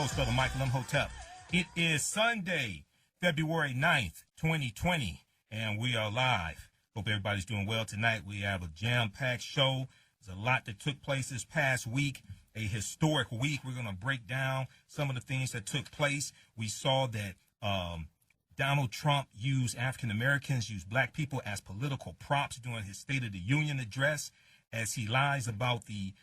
host, Brother Michael Imhotep. It is Sunday, February 9th, 2020, and we are live. Hope everybody's doing well tonight. We have a jam-packed show. There's a lot that took place this past week, a historic week. We're going to break down some of the things that took place. We saw that Donald Trump used African Americans, used black people as political props during his State of the Union address, as he lied about the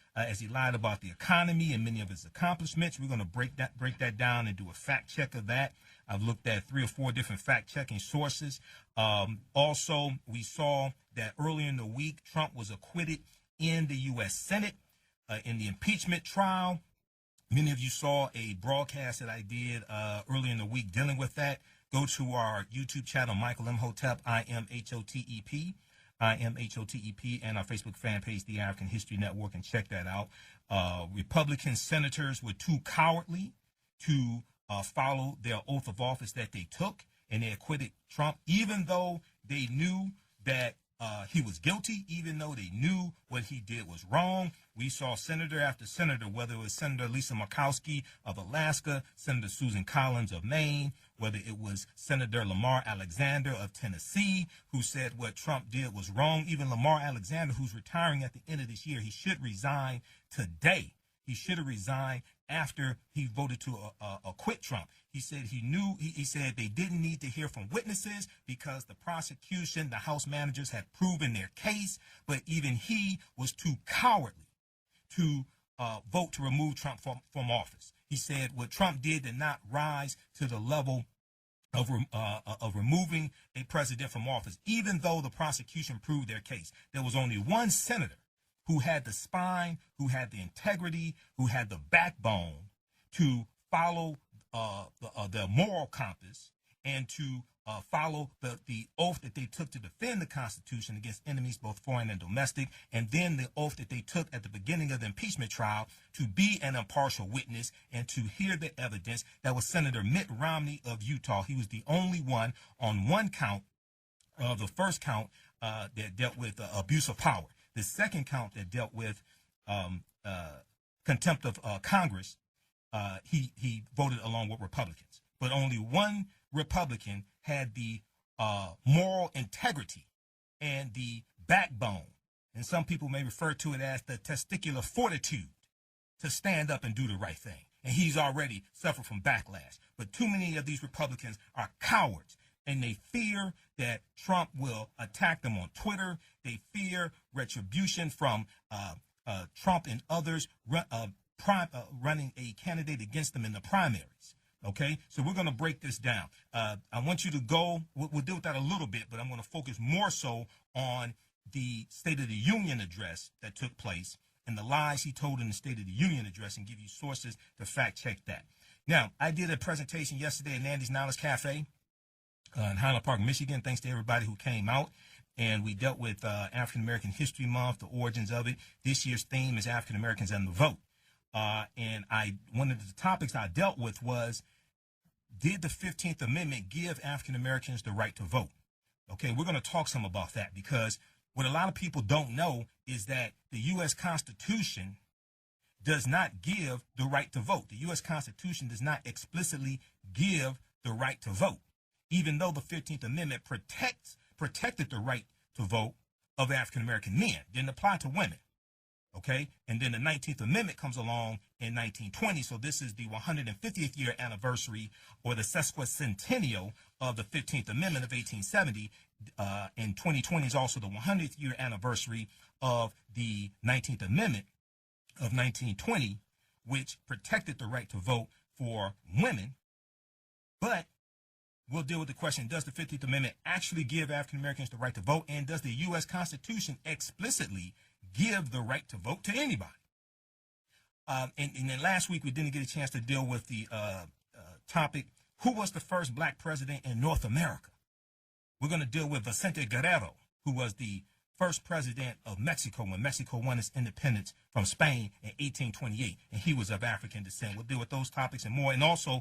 economy and many of his accomplishments. We're going to break that down and do a fact check of that. I've looked at 3 or 4 different fact checking sources. Also, we saw that earlier in the week, Trump was acquitted in the U.S. Senate in the impeachment trial. Many of you saw a broadcast that I did earlier in the week dealing with that. Go to our YouTube channel, Michael Imhotep, Imhotep. Imhotep, and our Facebook fan page, The African History Network, and check that out. Republican senators were too cowardly to follow their oath of office that they took, and they acquitted Trump, even though they knew that he was guilty, even though they knew what he did was wrong. We saw senator after senator, whether it was Senator Lisa Murkowski of Alaska, Senator Susan Collins of Maine, whether it was Senator Lamar Alexander of Tennessee, who said what Trump did was wrong. Even Lamar Alexander, who's retiring at the end of this year, he should resign today. He should have resigned after he voted to acquit Trump. He said he said they didn't need to hear from witnesses because the prosecution, the House managers had proven their case, but even he was too cowardly to vote to remove Trump from office. He said what Trump did not rise to the level of removing a president from office, even though the prosecution proved their case. There was only one senator who had the spine, who had the integrity, who had the backbone to follow the moral compass and to follow the oath that they took to defend the Constitution against enemies, both foreign and domestic, and then the oath that they took at the beginning of the impeachment trial to be an impartial witness and to hear the evidence. That was Senator Mitt Romney of Utah. He was the only one on one count, the first count that dealt with abuse of power. The second count that dealt with contempt of Congress, he voted along with Republicans. But only one Republican had the moral integrity and the backbone, and some people may refer to it as the testicular fortitude, to stand up and do the right thing. And he's already suffered from backlash. But too many of these Republicans are cowards, and they fear that Trump will attack them on Twitter. They fear retribution from Trump and others running a candidate against them in the primaries. Okay, so we're going to break this down. I want you to go, we'll deal with that a little bit, but I'm going to focus more so on the State of the Union address that took place and the lies he told in the State of the Union address, and give you sources to fact check that. Now, I did a presentation yesterday at Nandy's Knowledge Cafe in Highland Park, Michigan. Thanks to everybody who came out. And we dealt with African American History Month, the origins of it. This year's theme is African Americans and the vote. And one of the topics I dealt with was, did the 15th Amendment give African Americans the right to vote? Okay, we're going to talk some about that, because what a lot of people don't know is that the U.S. Constitution does not give the right to vote. The U.S. Constitution does not explicitly give the right to vote, even though the 15th Amendment protected the right to vote of African American men. Didn't apply to women. Okay, and then the 19th Amendment comes along in 1920. So this is the 150th year anniversary, or the sesquicentennial of the 15th Amendment of 1870. And 2020 is also the 100th year anniversary of the 19th Amendment of 1920, which protected the right to vote for women. But we'll deal with the question, does the 15th Amendment actually give African Americans the right to vote? And does the U.S. Constitution explicitly give the right to vote to anybody? And then last week we didn't get a chance to deal with the topic, who was the first black president in North America? We're going to deal with Vicente Guerrero, who was the first president of Mexico when Mexico won its independence from Spain in 1828, and he was of African descent. We'll deal with those topics and more. And also,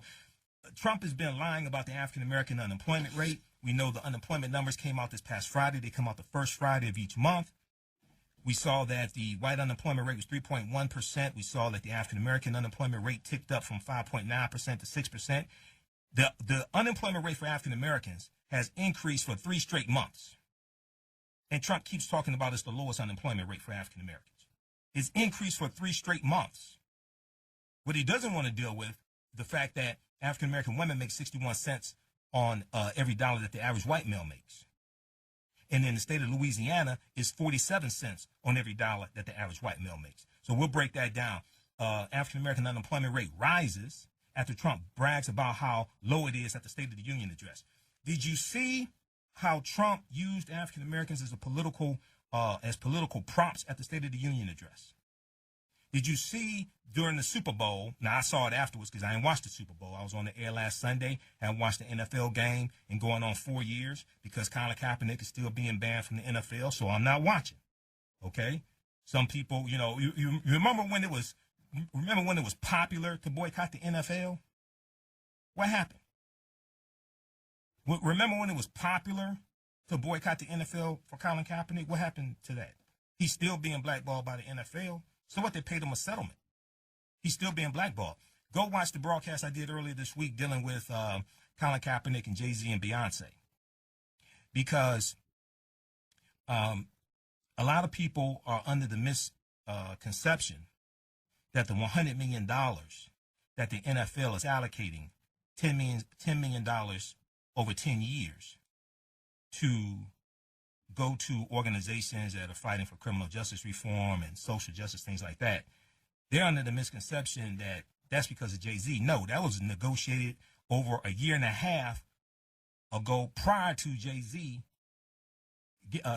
Trump has been lying about the African American unemployment rate. We know the unemployment numbers came out this past Friday. They come out the first Friday of each month. We saw that the white unemployment rate was 3.1%. We saw that the African-American unemployment rate ticked up from 5.9% to 6%. The unemployment rate for African-Americans has increased for 3 straight months. And Trump keeps talking about it's the lowest unemployment rate for African-Americans. It's increased for 3 straight months. What he doesn't want to deal with, the fact that African-American women make 61 cents on every dollar that the average white male makes. And in the state of Louisiana, it's 47 cents on every dollar that the average white male makes. So we'll break that down. African-American unemployment rate rises after Trump brags about how low it is at the State of the Union address. Did you see how Trump used African-Americans as political props at the State of the Union address? Did you see during the Super Bowl? Now, I saw it afterwards because I didn't watch the Super Bowl. I was on the air last Sunday. I haven't watched the NFL game in going on 4 years because Colin Kaepernick is still being banned from the NFL, so I'm not watching. Okay? Some people, you remember when it was popular to boycott the NFL? What happened? Remember when it was popular to boycott the NFL for Colin Kaepernick? What happened to that? He's still being blackballed by the NFL. So what, they paid him a settlement. He's still being blackballed. Go watch the broadcast I did earlier this week dealing with Colin Kaepernick and Jay-Z and Beyonce. Because a lot of people are under the misconception that the $100 million that the NFL is allocating, $10 million over 10 years to go to organizations that are fighting for criminal justice reform and social justice, things like that. They're under the misconception that that's because of Jay-Z. No, that was negotiated over a year and a half ago prior to Jay-Z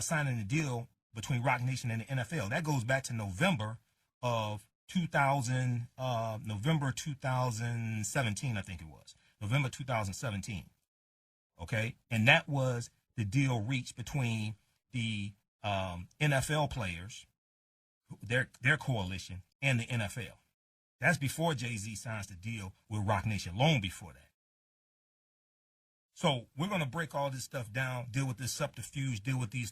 signing the deal between Roc Nation and the NFL. That goes back to November 2017, I think it was. November 2017. Okay? And that was the deal reached between the NFL players, their coalition, and the NFL. That's before Jay-Z signs the deal with Roc Nation, long before that. So we're going to break all this stuff down, deal with this subterfuge, deal with this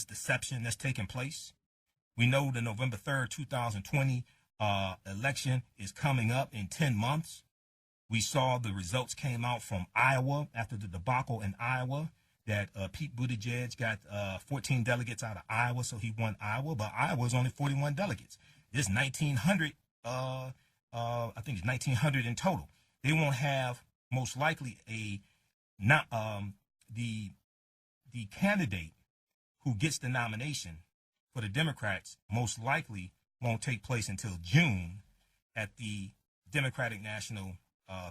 deception that's taking place. We know the November 3rd, 2020 election is coming up in 10 months. We saw the results came out from Iowa after the debacle in Iowa, that Pete Buttigieg got 14 delegates out of Iowa, so he won Iowa, but Iowa is only 41 delegates. There's 1,900, I think it's 1,900 in total. They won't have, most likely, the candidate who gets the nomination for the Democrats most likely won't take place until June at the Democratic National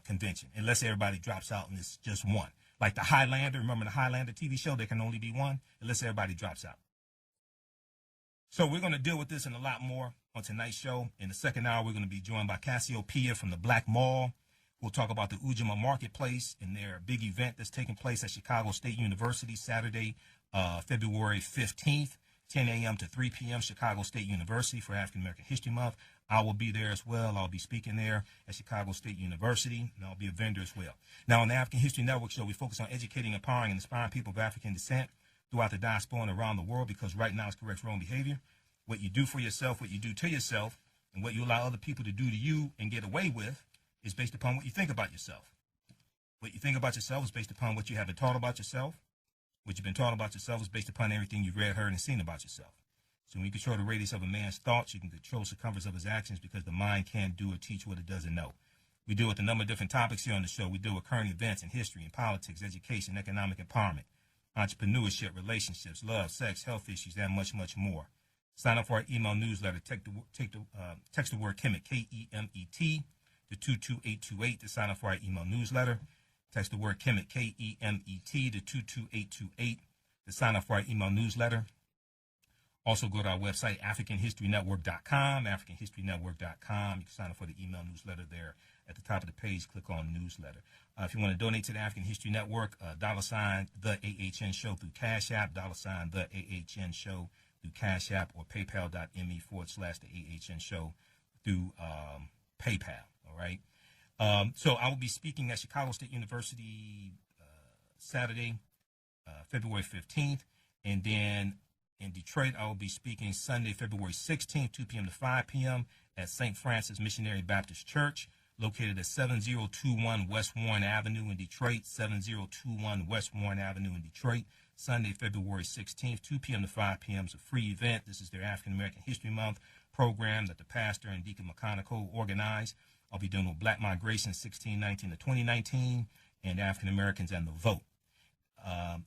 Convention, unless everybody drops out and it's just one. Like the Highlander, remember the Highlander TV show? There can only be one, unless everybody drops out. So we're going to deal with this and a lot more on tonight's show. In the second hour, we're going to be joined by Cassiopeia from the Black Mall. We'll talk about the Ujima Marketplace and their big event that's taking place at Chicago State University Saturday, February 15th, 10 a.m. to 3 p.m., Chicago State University for African American History Month. I will be there as well. I'll be speaking there at Chicago State University, and I'll be a vendor as well. Now, on the African History Network show, we focus on educating, empowering, and inspiring people of African descent throughout the diaspora and around the world, because right now it's correct wrong behavior. What you do for yourself, what you do to yourself, and what you allow other people to do to you and get away with is based upon what you think about yourself. What you think about yourself is based upon what you have been taught about yourself. What you've been taught about yourself is based upon everything you've read, heard, and seen about yourself. So when you control the radius of a man's thoughts, you can control the circumference of his actions, because the mind can't do or teach what it doesn't know. We deal with a number of different topics here on the show. We deal with current events in history and politics, education, economic empowerment, entrepreneurship, relationships, love, sex, health issues, and much, much more. Sign up for our email newsletter. Text the word Kemet, K-E-M-E-T, to 22828 to sign up for our email newsletter. Text the word Kemet, K-E-M-E-T, to 22828 to sign up for our email newsletter. Also, go to our website, AfricanHistoryNetwork.com, AfricanHistoryNetwork.com. You can sign up for the email newsletter there. At the top of the page, click on newsletter. If you want to donate to the African History Network, $ the AHN Show through Cash App, $ the AHN Show through Cash App, or PayPal.me/the AHN Show through PayPal. All right. So I will be speaking at Chicago State University Saturday, February 15th, and then In Detroit, I will be speaking Sunday, February 16th, 2 p.m. to 5 p.m. at St. Francis Missionary Baptist Church, located at 7021 West Warren Avenue in Detroit, 7021 West Warren Avenue in Detroit. Sunday, February 16th, 2 p.m. to 5 p.m. is a free event. This is their African American History Month program that the pastor and Deacon McConaughey organized. I'll be dealing with Black Migration 1619 to 2019 and African Americans and the Vote.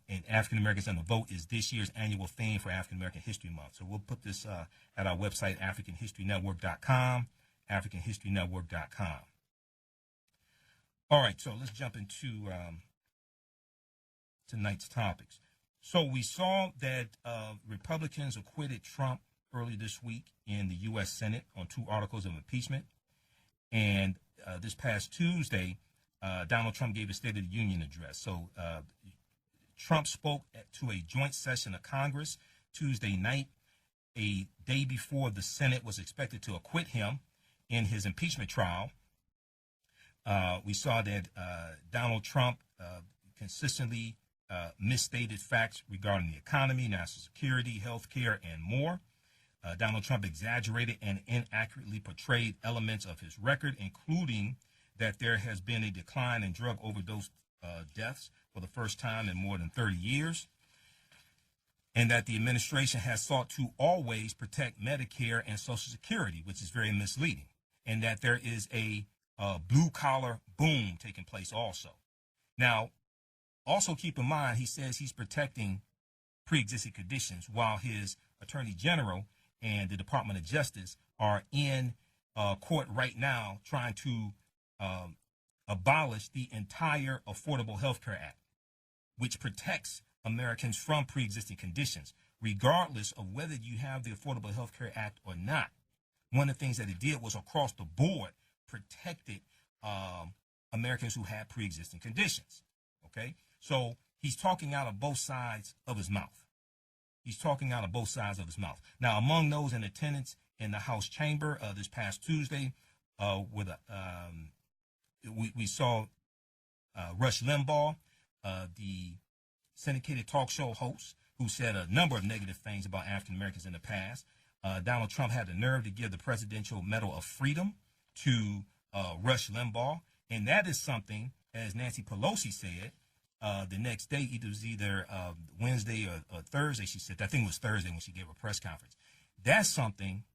And African Americans and the Vote is this year's annual theme for African American History Month. So we'll put this at our website, AfricanHistoryNetwork.com, AfricanHistoryNetwork.com. All right, so let's jump into tonight's topics. So we saw that Republicans acquitted Trump early this week in the U.S. Senate on 2 articles of impeachment. And this past Tuesday, Donald Trump gave a State of the Union address. So Trump spoke to a joint session of Congress Tuesday night, a day before the Senate was expected to acquit him in his impeachment trial. We saw that Donald Trump consistently misstated facts regarding the economy, national security, health care, and more. Donald Trump exaggerated and inaccurately portrayed elements of his record, including that there has been a decline in drug overdose deaths for the first time in more than 30 years, and that the administration has sought to always protect Medicare and Social Security, which is very misleading, and that there is a blue-collar boom taking place also. Now, also keep in mind, he says he's protecting pre-existing conditions while his Attorney General and the Department of Justice are in court right now trying to abolish the entire Affordable Health Care Act, which protects Americans from pre-existing conditions, regardless of whether you have the Affordable Health Care Act or not. One of the things that it did was across the board protected Americans who had pre-existing conditions. Okay, so he's talking out of both sides of his mouth. He's talking out of both sides of his mouth. Now, among those in attendance in the House chamber this past Tuesday, we saw Rush Limbaugh, the syndicated talk show host, who said a number of negative things about African Americans in the past. Donald Trump had the nerve to give the Presidential Medal of Freedom to Rush Limbaugh, and that is something, as Nancy Pelosi said, the next day, it was either Wednesday or Thursday, she said, I think it was Thursday when she gave a press conference. That's something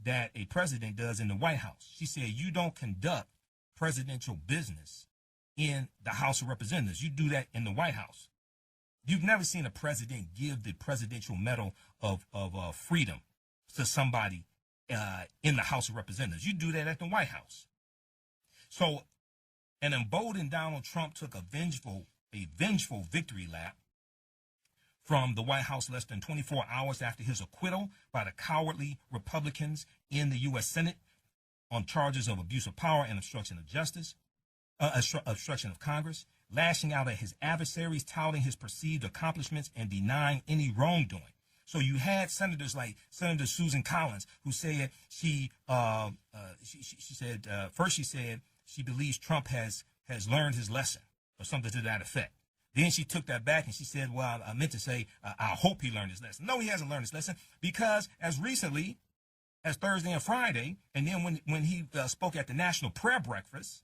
that a president does in the White House. She said, you don't conduct presidential business in the House of Representatives. You do that in the White House. You've never seen a president give the Presidential Medal of Freedom to somebody in the House of Representatives. You do that at the White House. So an emboldened Donald Trump took a vengeful victory lap from the White House less than 24 hours after his acquittal by the cowardly Republicans in the U.S. Senate on charges of abuse of power and obstruction of justice, obstruction of Congress, lashing out at his adversaries, touting his perceived accomplishments, and denying any wrongdoing. So you had senators like Senator Susan Collins, who said she said she believes Trump has learned his lesson, or something to that effect. Then she took that back and she said, well, I meant to say, I hope he learned his lesson. No, he hasn't learned his lesson, because as recently as Thursday and Friday, and then when he spoke at the National Prayer Breakfast,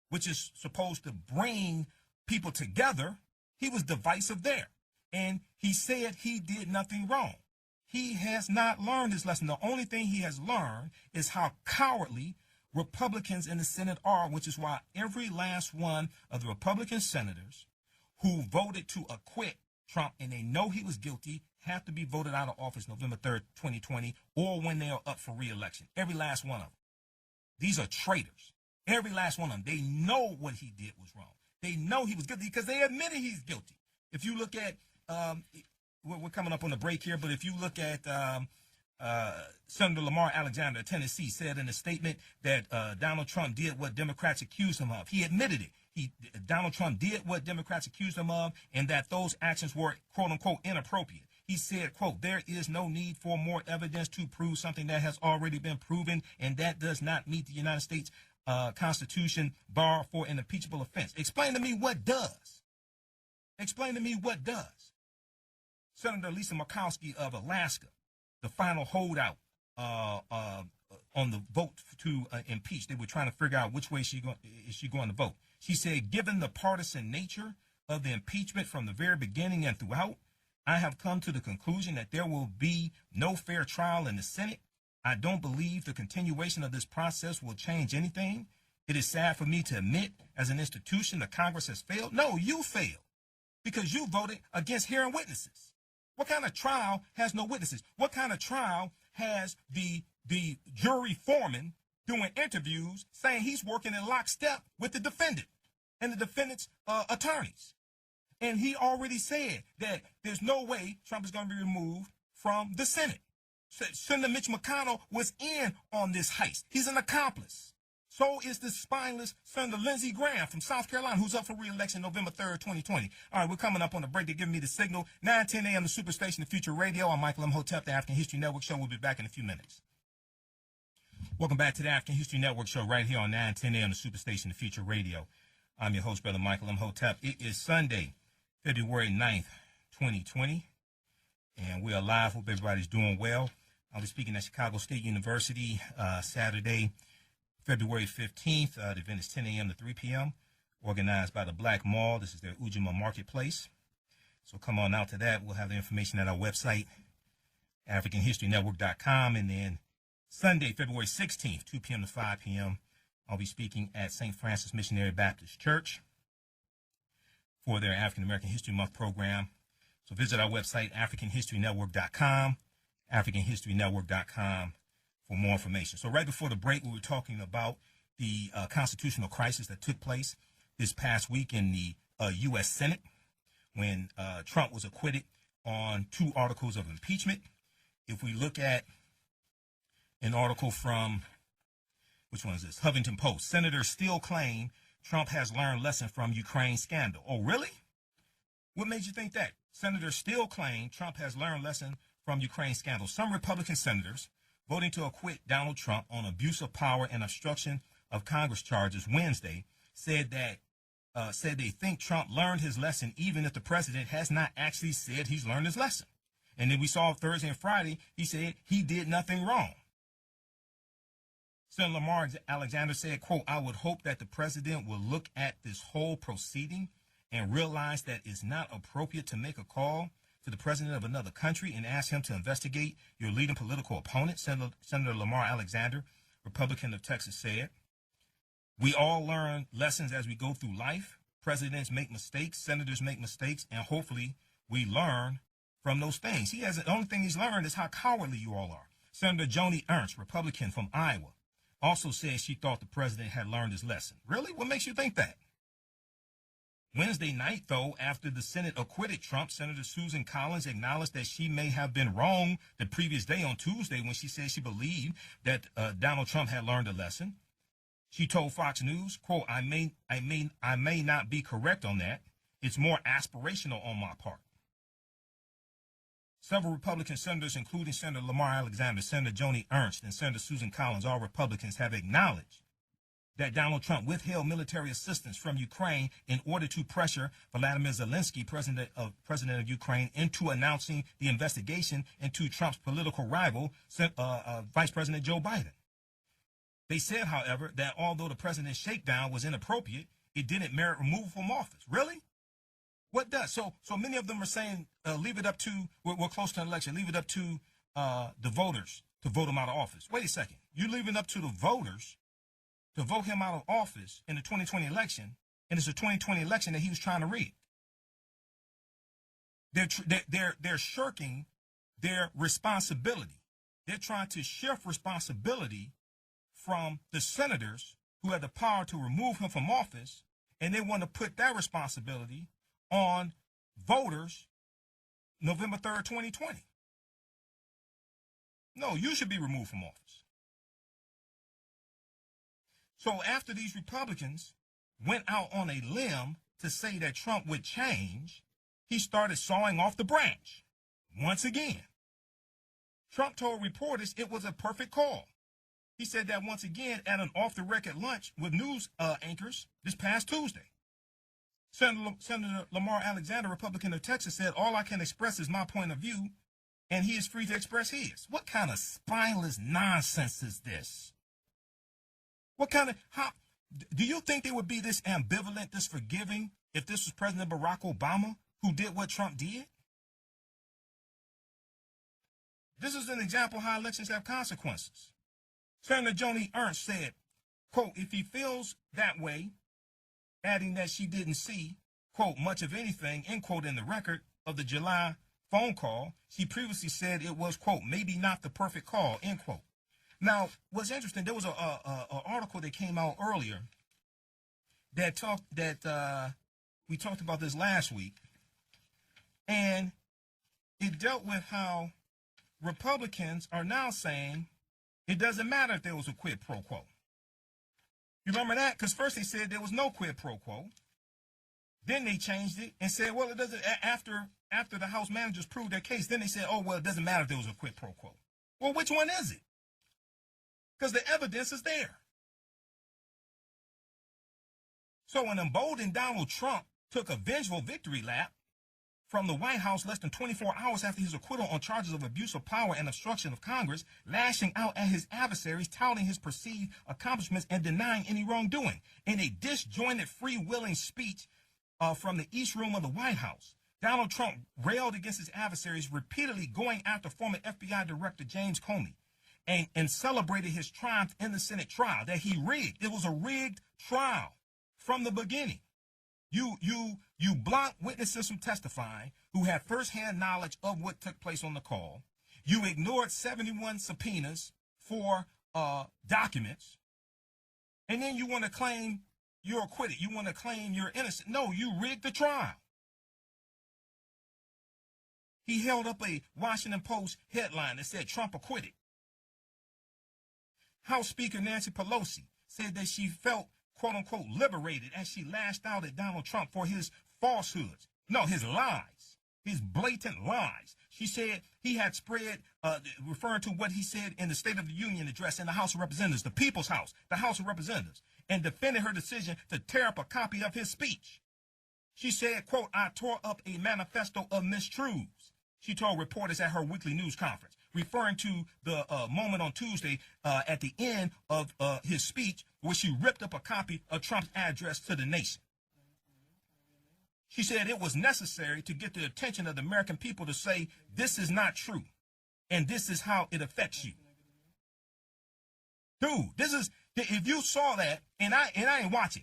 which is supposed to bring people together, he was divisive there. And he said he did nothing wrong. He has not learned his lesson. The only thing he has learned is how cowardly Republicans in the Senate are, which is why every last one of the Republican senators who voted to acquit Trump, and they know he was guilty, have to be voted out of office November 3rd, 2020, or when they are up for re-election. Every last one of them. These are traitors. Every last one of them. They know what he did was wrong. They know he was guilty because they admitted he's guilty. If you look at, we're coming up on the break here, but if you look at Senator Lamar Alexander of Tennessee said in a statement that Donald Trump did what Democrats accused him of. He admitted it. Donald Trump did what Democrats accused him of, and that those actions were, quote unquote, inappropriate. He said, quote, there is no need for more evidence to prove something that has already been proven, and that does not meet the United States Constitution bar for an impeachable offense. Explain to me what does. Explain to me what does. Senator Lisa Murkowski of Alaska, the final holdout on the vote to impeach. They were trying to figure out which way is she going to vote. She said, given the partisan nature of the impeachment from the very beginning and throughout, I have come to the conclusion that there will be no fair trial in the Senate. I don't believe the continuation of this process will change anything. It is sad for me to admit, as an institution, the Congress has failed. No, you failed because you voted against hearing witnesses. What kind of trial has no witnesses? What kind of trial has the jury foreman doing interviews saying he's working in lockstep with the defendant and the defendant's attorneys? And he already said that there's no way Trump is going to be removed from the Senate. Senator Mitch McConnell was in on this heist. He's an accomplice. So is the spineless Senator Lindsey Graham from South Carolina, who's up for re-election November 3rd, 2020. All right, we're coming up on the break. They're giving me the signal. 9:10 a.m. the Superstation, the Future Radio. I'm Michael Imhotep, the African History Network Show. We'll be back in a few minutes. Welcome back to the African History Network Show right here on 9:10 a.m. the Superstation, the Future Radio. I'm your host, Brother Michael Imhotep. It is Sunday, February 9th, 2020, and we are live. Hope everybody's doing well. I'll be speaking at Chicago State University Saturday, February 15th. The event is 10 a.m. to 3 p.m., organized by the Black Mall. This is their Ujima Marketplace. So come on out to that. We'll have the information at our website, AfricanHistoryNetwork.com. And then Sunday, February 16th, 2 p.m. to 5 p.m., I'll be speaking at St. Francis Missionary Baptist Church for their African American History Month program. So visit our website, AfricanHistoryNetwork.com, AfricanHistoryNetwork.com for more information. So right before the break, we were talking about the constitutional crisis that took place this past week in the U.S. Senate when Trump was acquitted on 2 articles of impeachment. If we look at an article from, which one is this? Huffington Post. Senators still claim Trump has learned lesson from Ukraine scandal. Oh, really? What made you think that? Senators still claim Trump has learned lesson from Ukraine scandal. Some Republican senators voting to acquit Donald Trump on abuse of power and obstruction of Congress charges Wednesday said they think Trump learned his lesson even if the president has not actually said he's learned his lesson. And then we saw Thursday and Friday, he said he did nothing wrong. Senator Lamar Alexander said, quote, I would hope that the president will look at this whole proceeding and realize that it's not appropriate to make a call to the president of another country and ask him to investigate your leading political opponent. Senator Lamar Alexander, Republican of Texas, said, we all learn lessons as we go through life. Presidents make mistakes, senators make mistakes, and hopefully we learn from those things. The only thing he's learned is how cowardly you all are. Senator Joni Ernst, Republican from Iowa, also said she thought the president had learned his lesson. Really? What makes you think that? Wednesday night, though, after the Senate acquitted Trump, Senator Susan Collins acknowledged that she may have been wrong the previous day on Tuesday when she said she believed that Donald Trump had learned a lesson. She told Fox News, quote, I may not be correct on that. It's more aspirational on my part. Several Republican senators, including Senator Lamar Alexander, Senator Joni Ernst, and Senator Susan Collins, all Republicans, have acknowledged that Donald Trump withheld military assistance from Ukraine in order to pressure Volodymyr Zelensky, president of Ukraine, into announcing the investigation into Trump's political rival, Vice President Joe Biden. They said, however, that although the president's shakedown was inappropriate, it didn't merit removal from office. Really? What does? So many of them are saying, leave it up to, we're close to an election, leave it up to the voters to vote him out of office. Wait a second. You're leaving it up to the voters to vote him out of office in the 2020 election, and it's a 2020 election that he was trying to rig. They're shirking their responsibility. They're trying to shift responsibility from the senators who had the power to remove him from office, and they want to put that responsibility on voters November 3rd, 2020. No, you should be removed from office. So after these Republicans went out on a limb to say that Trump would change, he started sawing off the branch once again. Trump told reporters it was a perfect call. He said that once again at an off-the-record lunch with news anchors this past Tuesday. Senator Lamar Alexander, Republican of Texas, said, all I can express is my point of view, and he is free to express his. What kind of spineless nonsense is this? Do you think they would be this ambivalent, this forgiving, if this was President Barack Obama who did what Trump did? This is an example of how elections have consequences. Senator Joni Ernst said, quote, if he feels that way, adding that she didn't see, quote, much of anything, end quote, in the record of the July phone call, she previously said it was, quote, maybe not the perfect call, end quote. Now, what's interesting, there was an article that came out earlier we talked about this last week, and it dealt with how Republicans are now saying it doesn't matter if there was a quid pro quo. You remember that? Because first they said there was no quid pro quo. Then they changed it and said, well, it doesn't, after the House managers proved their case, then they said, oh, well, it doesn't matter if there was a quid pro quo. Well, which one is it? Because the evidence is there. So an emboldened Donald Trump took a vengeful victory lap from the White House less than 24 hours after his acquittal on charges of abuse of power and obstruction of Congress, lashing out at his adversaries, touting his perceived accomplishments and denying any wrongdoing. In a disjointed, freewheeling speech from the East Room of the White House, Donald Trump railed against his adversaries, repeatedly going after former FBI Director James Comey, and celebrated his triumph in the Senate trial that he rigged. It was a rigged trial from the beginning. You blocked witnesses from testifying who had firsthand knowledge of what took place on the call. You ignored 71 subpoenas for documents. And then you want to claim you're acquitted. You want to claim you're innocent. No, you rigged the trial. He held up a Washington Post headline that said Trump acquitted. House Speaker Nancy Pelosi said that she felt, quote unquote, liberated as she lashed out at Donald Trump for his falsehoods. No, his lies, his blatant lies. She said he had spread, referring to what he said in the State of the Union address in the House of Representatives, the People's House, the House of Representatives, and defended her decision to tear up a copy of his speech. She said, quote, I tore up a manifesto of mistruths, she told reporters at her weekly news conference, referring to the moment on Tuesday at the end of his speech where she ripped up a copy of Trump's address to the nation. She said it was necessary to get the attention of the American people to say this is not true and this is how it affects you. Dude, this is, if you saw that, and I ain't watch it,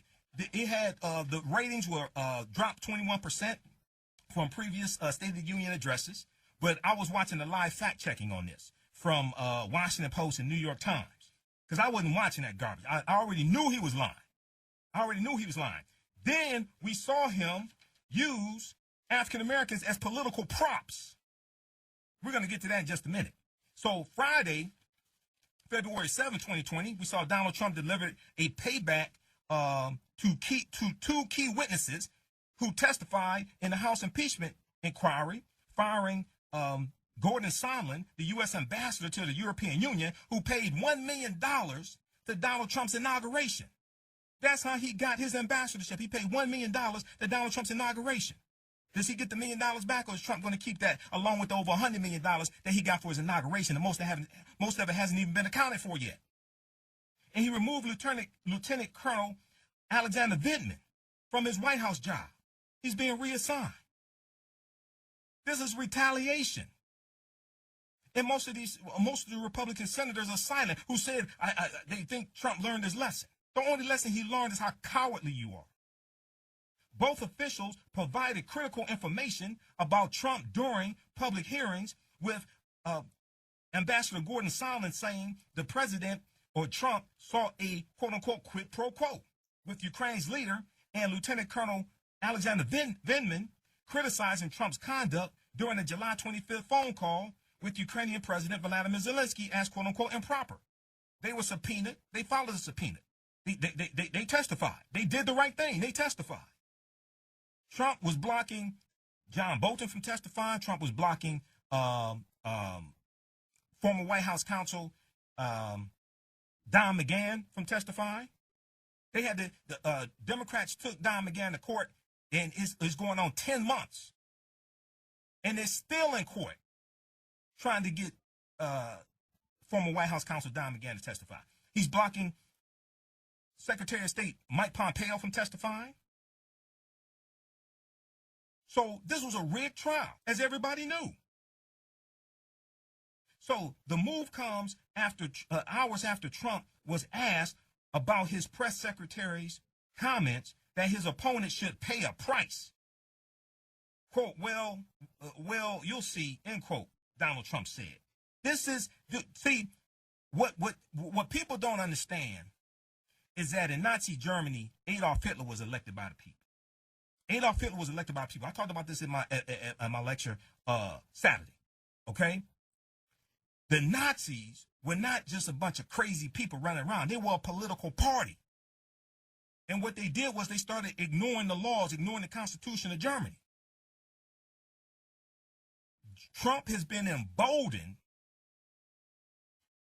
it had the ratings were dropped 21% from previous State of the Union addresses, but I was watching the live fact checking on this from Washington Post and New York Times because I wasn't watching that garbage. I already knew he was lying. Then we saw him use African Americans as political props. We're going to get to that in just a minute. So Friday, February 7, 2020, we saw Donald Trump deliver a payback to two key witnesses who testified in the House impeachment inquiry, firing Gordon Sondland, the U.S. ambassador to the European Union, who paid $1 million to Donald Trump's inauguration. That's how he got his ambassadorship. He paid $1 million to Donald Trump's inauguration. Does he get the $1 million back, or is Trump going to keep that along with the over $100 million that he got for his inauguration, and most of it hasn't even been accounted for yet? And he removed Lieutenant Colonel Alexander Vindman from his White House job. He's being reassigned. This is retaliation. And most of the Republican senators are silent, who said they think Trump learned his lesson. The only lesson he learned is how cowardly you are. Both officials provided critical information about Trump during public hearings, with Ambassador Gordon Sondland saying the president or Trump saw a quote-unquote quid pro quo with Ukraine's leader, and Lieutenant Colonel Alexander Vindman criticizing Trump's conduct during the July 25th phone call with Ukrainian President Vladimir Zelensky as quote-unquote improper. They were subpoenaed. They followed the subpoena. They testified. They did the right thing. They testified. Trump was blocking John Bolton from testifying. Trump was blocking former White House counsel Don McGahn from testifying. They had the Democrats took Don McGahn to court And it's going on 10 months. And they're still in court trying to get former White House counsel Don McGahn to testify. He's blocking Secretary of State Mike Pompeo from testifying. So this was a rigged trial, as everybody knew. So the move comes after hours after Trump was asked about his press secretary's comments that his opponent should pay a price. Quote, well, you'll see, end quote, Donald Trump said. This is, see, what people don't understand is that in Nazi Germany, Adolf Hitler was elected by the people. Adolf Hitler was elected by people. I talked about this in my lecture Saturday, okay? The Nazis were not just a bunch of crazy people running around. They were a political party. And what they did was they started ignoring the laws, ignoring the Constitution of Germany. Trump has been emboldened,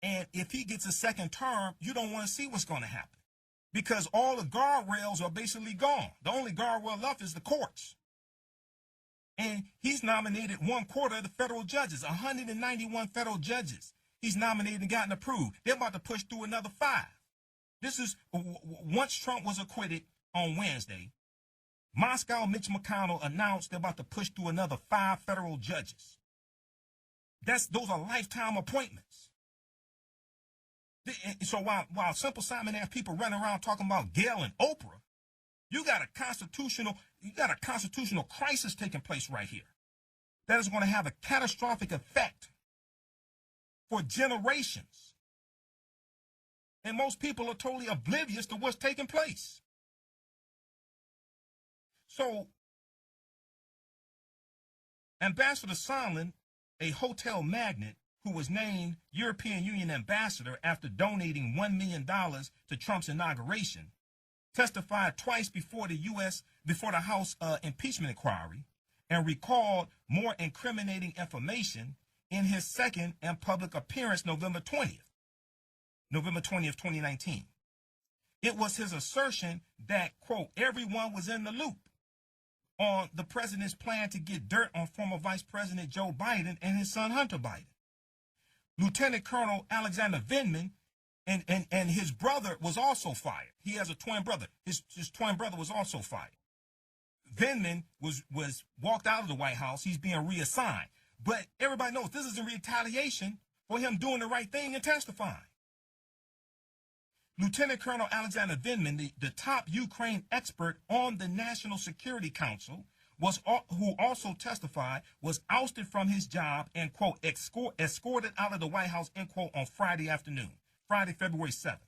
and if he gets a second term, you don't want to see what's going to happen. Because all the guardrails are basically gone. The only guardrail left is the courts. And he's nominated 1/4 of the federal judges, 191 federal judges. He's nominated and gotten approved. They're about to push through another 5. This is, once Trump was acquitted on Wednesday, Moscow Mitch McConnell announced they're about to push through another 5 federal judges. Those are lifetime appointments. So while Simple Simon has people running around talking about Gail and Oprah, you got a constitutional crisis taking place right here that is going to have a catastrophic effect for generations. And most people are totally oblivious to what's taking place. So Ambassador Sondland, a hotel magnate who was named European Union ambassador after donating $1 million to Trump's inauguration, testified twice before the House impeachment inquiry, and recalled more incriminating information in his second and public appearance November 20th, 2019. It was his assertion that, quote, everyone was in the loop on the president's plan to get dirt on former Vice President Joe Biden and his son Hunter Biden. Lieutenant Colonel Alexander Vindman and his brother was also fired. He has a twin brother. His twin brother was also fired. Vindman was walked out of the White House. He's being reassigned. But everybody knows this is in retaliation for him doing the right thing and testifying. Lieutenant Colonel Alexander Vindman, the top Ukraine expert on the National Security Council, who also testified, was ousted from his job and, quote, escorted out of the White House, end quote, on Friday afternoon, Friday, February 7th.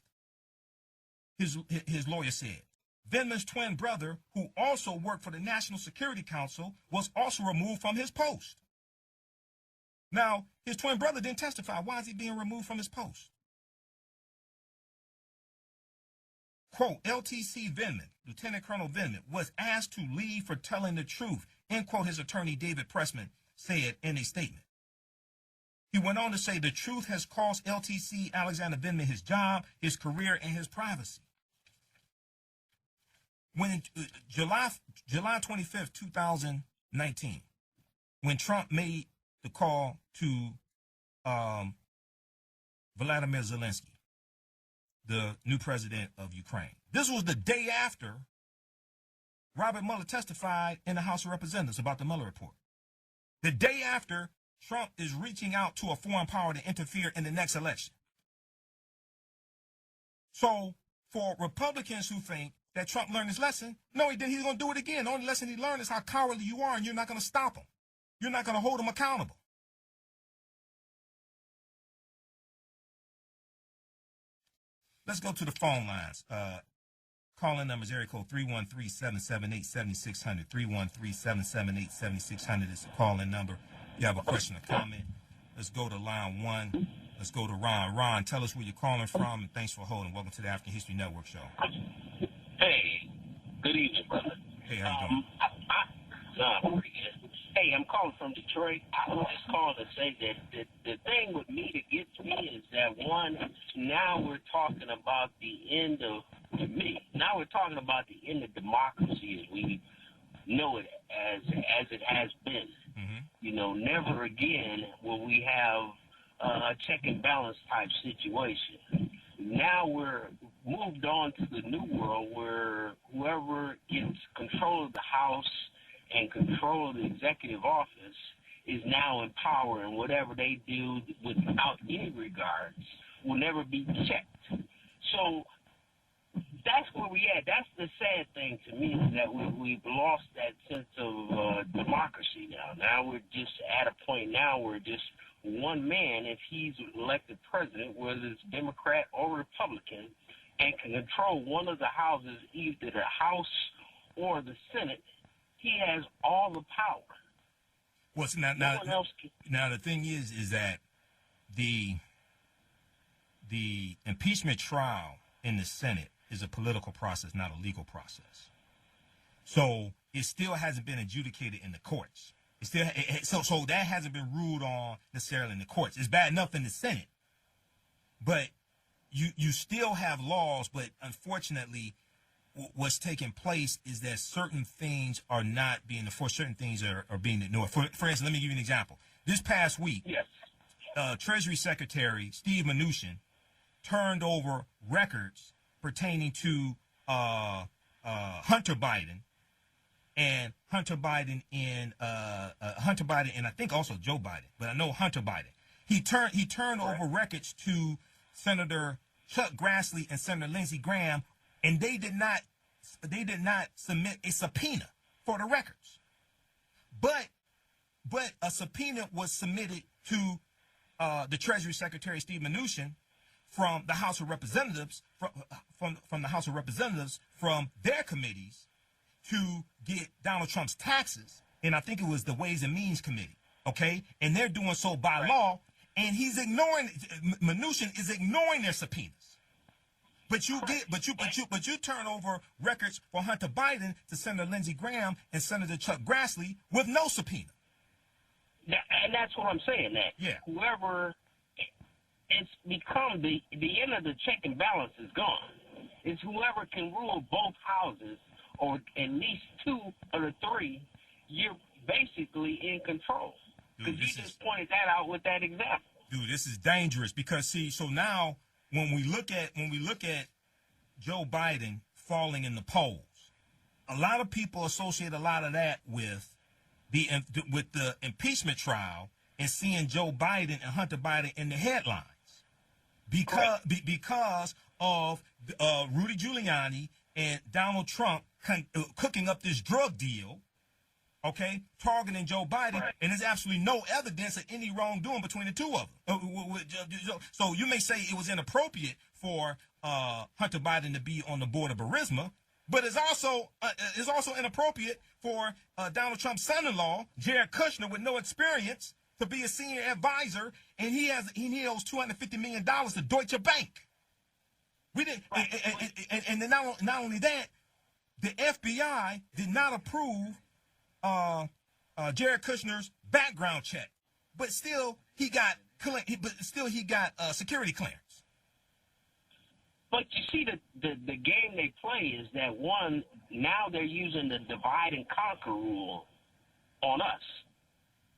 His lawyer said. Vindman's twin brother, who also worked for the National Security Council, was also removed from his post. Now, his twin brother didn't testify. Why is he being removed from his post? Quote, LTC Vindman, Lieutenant Colonel Vindman, was asked to leave for telling the truth, end quote, his attorney David Pressman said in a statement. He went on to say the truth has cost LTC Alexander Vindman his job, his career, and his privacy. When July 25th, 2019, when Trump made the call to Vladimir Zelensky, the new president of Ukraine. This was the day after Robert Mueller testified in the House of Representatives about the Mueller report. The day after Trump is reaching out to a foreign power to interfere in the next election. So for Republicans who think that Trump learned his lesson, no, he didn't. He's going to do it again. The only lesson he learned is how cowardly you are, and you're not going to stop him. You're not going to hold him accountable. Let's go to the phone lines. Calling number is area code 313-778-7600. 313-778-7600 is the calling number. If you have a question or comment, let's go to line 1. Let's go to Ron. Ron, tell us where you're calling from, and thanks for holding. Welcome to the African History Network show. Hey, good evening, brother. Hey, how you doing? Pretty good. Hey, I'm calling from Detroit. I was just calling to say that the thing with me that gets me is that, one, now we're talking about the end of, to me, now we're talking about the end of democracy as we know it as it has been. You know, never again will we have a check and balance type situation. Now we're moved on to the new world where whoever gets control of the House and control of the executive office is now in power, and whatever they do without any regards will never be checked. So that's where we at. That's the sad thing to me, is that we've lost that sense of democracy now. Now we're just at a point now where just one man, if he's elected president, whether it's Democrat or Republican, and can control one of the houses, either the House or the Senate, he has all the power. Well, so now the thing is that the impeachment trial in the Senate is a political process, not a legal process. So it still hasn't been adjudicated in the courts. It still so that hasn't been ruled on necessarily in the courts. It's bad enough in the Senate, but you still have laws. But unfortunately, what's taking place is that certain things are not being enforced. Certain things are being ignored. For instance, let me give you an example. This past week, yes, Treasury Secretary Steve Mnuchin turned over records pertaining to Hunter Biden and Hunter Biden and I think also Joe Biden, but I know Hunter Biden. He turned over records to Senator Chuck Grassley and Senator Lindsey Graham, and they did not submit a subpoena for the records. But a subpoena was submitted to the Treasury Secretary Steve Mnuchin from the House of Representatives, from the House of Representatives, from their committees, to get Donald Trump's taxes, and I think it was the Ways and Means Committee, okay? And they're doing so by law, and Mnuchin is ignoring their subpoenas. But you turn over records for Hunter Biden to Senator Lindsey Graham and Senator Chuck Grassley with no subpoena. And that's what I'm saying, that whoever, it's become the end of the check and balance is gone. It's whoever can rule both houses, or at least two of the three, you're basically in control. Because you just pointed that out with that example. Dude, this is dangerous because so now when we look at Joe Biden falling in the polls, a lot of people associate a lot of that with the impeachment trial and seeing Joe Biden and Hunter Biden in the headlines because of Rudy Giuliani and Donald Trump cooking up this drug deal, okay, targeting Joe Biden, and there's absolutely no evidence of any wrongdoing between the two of them. So you may say it was inappropriate for Hunter Biden to be on the board of Burisma, but it's also inappropriate for Donald Trump's son-in-law, Jared Kushner, with no experience, to be a senior advisor, and he owes $250 million to Deutsche Bank. We didn't, and then not only that, the FBI did not approve Jared Kushner's background check, but still he got security clearance. But you see, the game they play is that, one, now they're using the divide and conquer rule on us.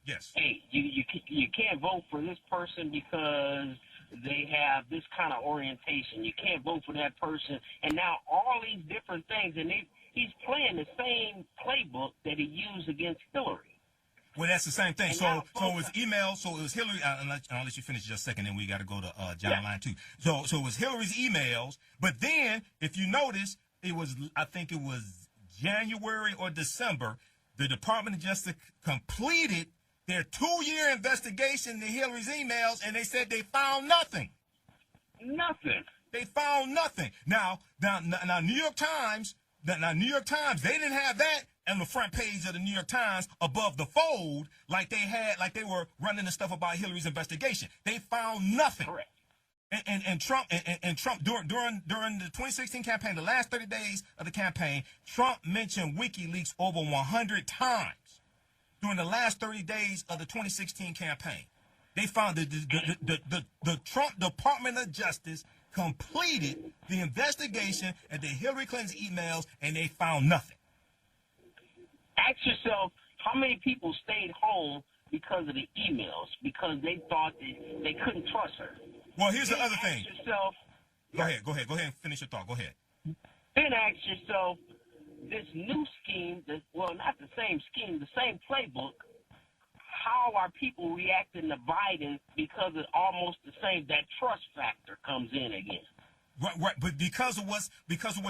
Yes. Hey, you can't vote for this person because they have this kind of orientation. You can't vote for that person. And now all these different things, and he's playing the same playbook that he used against Hillary. Well, that's the same thing. So it was email. So it was Hillary. I'll let you finish just a second, and we got to go to John line 2. So it was Hillary's emails. But then, if you notice, I think it was January or December, the Department of Justice completed their 2-year investigation into Hillary's emails, and they said they found nothing. Nothing. They found nothing. Now, New York Times. Now, New York Times, they didn't have that on the front page of the New York Times above the fold like they were running the stuff about Hillary's investigation. They found nothing. Correct. And Trump during the 2016 campaign, the last 30 days of the campaign, Trump mentioned WikiLeaks over 100 times during the last 30 days of the 2016 campaign. They found the Trump Department of Justice completed the investigation into Hillary Clinton's emails, and they found nothing. Ask yourself how many people stayed home because of the emails, because they thought that they couldn't trust her. Well, here's the other thing. Yourself, go ahead and finish your thought. Go ahead. Then ask yourself, this new scheme, not the same scheme, the same playbook, how are people reacting to Biden because it's almost the same? That trust factor comes in again. Right, but because of what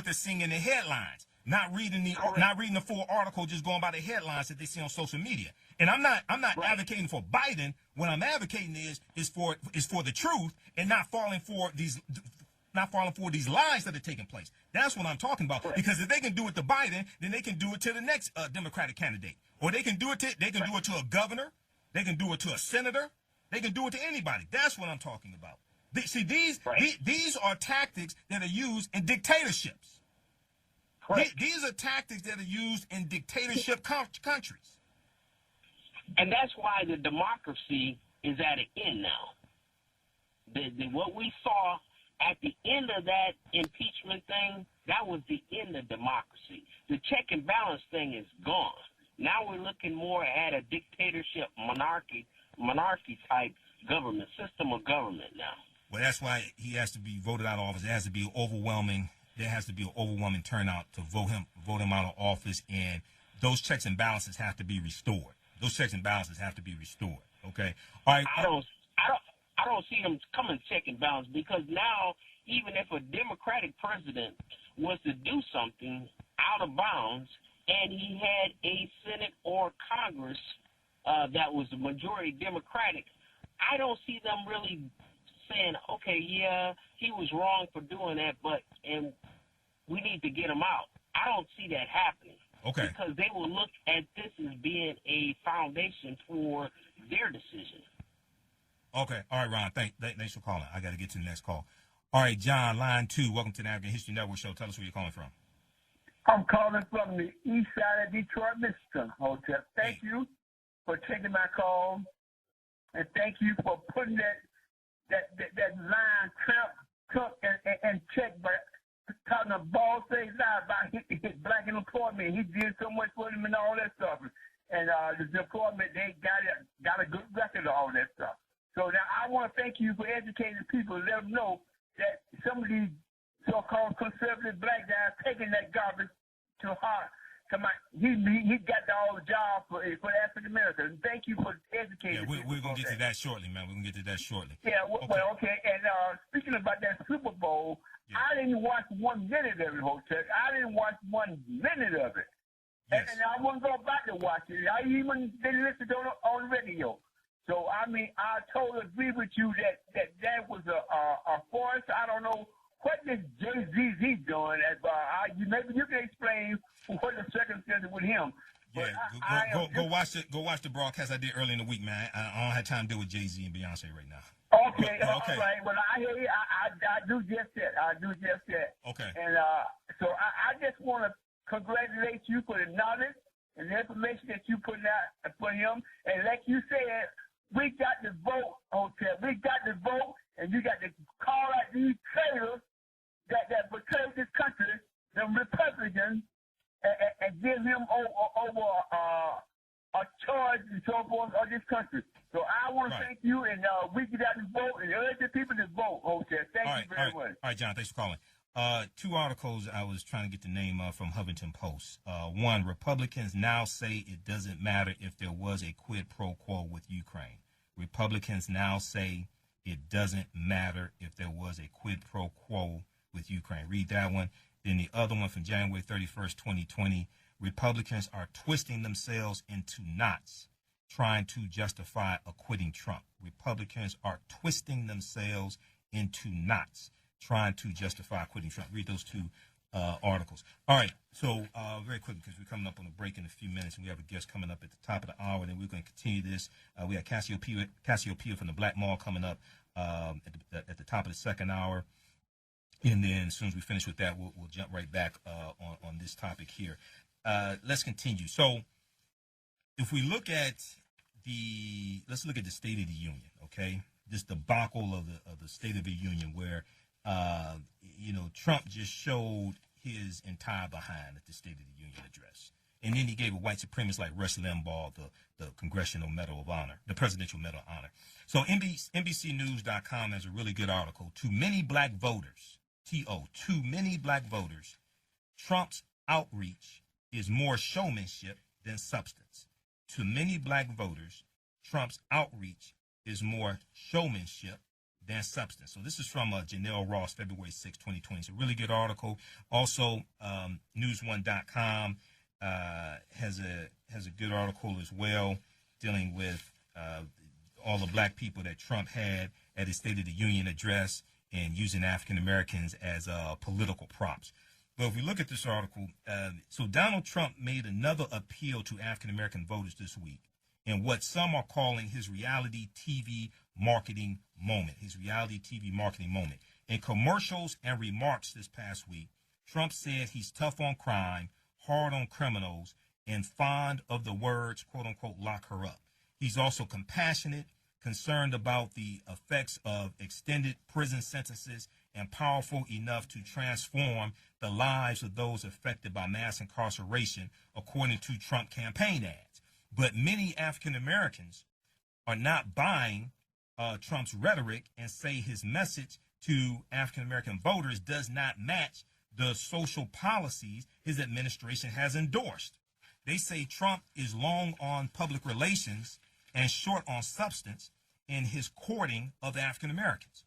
they're seeing in the headlines, not reading the full article, just going by the headlines that they see on social media. And I'm not advocating for Biden. What I'm advocating is for the truth and not falling for these lies that are taking place. That's what I'm talking about. Right. Because if they can do it to Biden, then they can do it to the next Democratic candidate, or they can do it to a governor, they can do it to a senator, they can do it to anybody. That's what I'm talking about. These are tactics that are used in dictatorships. These are tactics that are used in dictatorship countries. And that's why the democracy is at an end now. What we saw at the end of that impeachment thing, that was the end of democracy. The check and balance thing is gone. Now we're looking more at a dictatorship, monarchy type government, system of government now. Well, that's why he has to be voted out of office. There has to be overwhelming turnout to vote him out of office, and those checks and balances have to be restored. Okay. All right. I don't see them coming check and balance, because now even if a Democratic president was to do something out of bounds and he had a Senate or Congress that was majority Democratic, I don't see them really saying, okay, yeah, he was wrong for doing that, and we need to get him out. I don't see that happening. Okay. Because they will look at this as being a foundation for their decision. Okay. All right, Ron. Thanks for calling. I got to get to the next call. All right, John, line 2. Welcome to the African History Network show. Tell us where you're calling from. I'm calling from the east side of Detroit, Michigan, Imhotep. Thank you for taking my call, and thank you for putting that line Trump and check. But talking a ball say lie about his black employment, he did so much for them and all that stuff. And the employment, they got a good record of all that stuff. So now I want to thank you for educating people, let them know that some of these so-called conservative black guys taking that garbage to heart. He got all the jobs for African Americans. Thank you for educating. Yeah, we're gonna get to that shortly, man. We're gonna get to that shortly. Yeah, okay. And speaking about that Super Bowl, I didn't watch 1 minute of it, Hotep. I didn't watch 1 minute of it, and I won't go back to watch it. I even didn't listen to it on the radio. So I mean, I totally agree with you that was a force. I don't know what this Jay-Z doing. Maybe you can explain what the circumstances with him. Yeah, go watch the broadcast I did early in the week, man. I don't have time to deal with Jay-Z and Beyonce right now. Okay, all right. Well, I hear you. I do just that. Okay. And so I just want to congratulate you for the knowledge and the information that you put out for him. And like you said, we got to vote, Hotep. We got to vote, and you got to call out these traitors that betrayed this country, the Republicans, and give him over a charge and so forth of this country. So I want to thank you, and we get out and vote, and urge the people to vote, Hotep. Thank you very much. All right, John, thanks for calling. 2 articles I was trying to get the name of from Huffington Post. One, Republicans now say it doesn't matter if there was a quid pro quo with Ukraine. Republicans now say it doesn't matter if there was a quid pro quo with Ukraine. Read that one. Then the other one from January 31st, 2020. Republicans are twisting themselves into knots trying to justify acquitting Trump. Republicans are twisting themselves into knots trying to justify acquitting Trump. Read those 2 articles. All right, so very quickly, because we're coming up on a break in a few minutes, and we have a guest coming up at the top of the hour, and then we're going to continue this. We have Cassiopeia from the Black Mall coming up at the top of the second hour, and then as soon as we finish with that, we'll jump right back on this topic here. Let's continue. So if we look at let's look at the State of the Union, okay? This debacle of the State of the Union, where Trump just showed his entire behind at the State of the Union address. And then he gave a white supremacist like Rush Limbaugh the Congressional Medal of Honor, the Presidential Medal of Honor. So NBCNews.com has a really good article. Too many black voters, too many black voters. Trump's outreach is more showmanship than substance. To many black voters, Trump's outreach is more showmanship than substance. So this is from Janelle Ross, February 6, 2020. It's a really good article. Also, newsone.com has a good article as well, dealing with all the black people that Trump had at his State of the Union address and using African Americans as political props. But if we look at this article, so Donald Trump made another appeal to African American voters this week in what some are calling his reality TV marketing moment. In commercials and remarks this past week, Trump said he's tough on crime, hard on criminals, and fond of the words, quote unquote, lock her up. He's also compassionate, concerned about the effects of extended prison sentences, and powerful enough to transform the lives of those affected by mass incarceration, according to Trump campaign ads. But many African Americans are not buying Trump's rhetoric and say his message to African American voters does not match the social policies his administration has endorsed. They say Trump is long on public relations and short on substance in his courting of African Americans.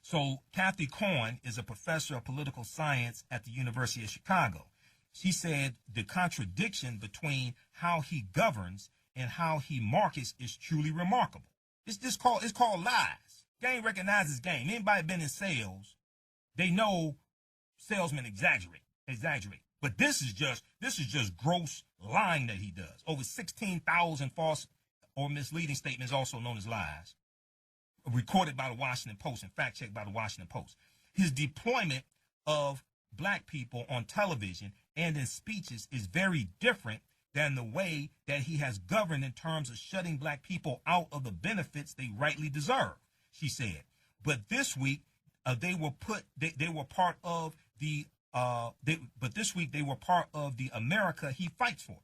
So Kathy Cohen is a professor of political science at the University of Chicago. She said the contradiction between how he governs and how he markets is truly remarkable. It's called lies. Game recognizes game. Anybody been in sales, they know salesmen exaggerate. But this is just gross lying that he does. Over 16,000 false or misleading statements, also known as lies, recorded by the Washington Post and fact-checked by the Washington Post. His deployment of black people on television and in speeches is very different than the way that he has governed in terms of shutting black people out of the benefits they rightly deserve, she said. But this week, they were part of the America he fights for.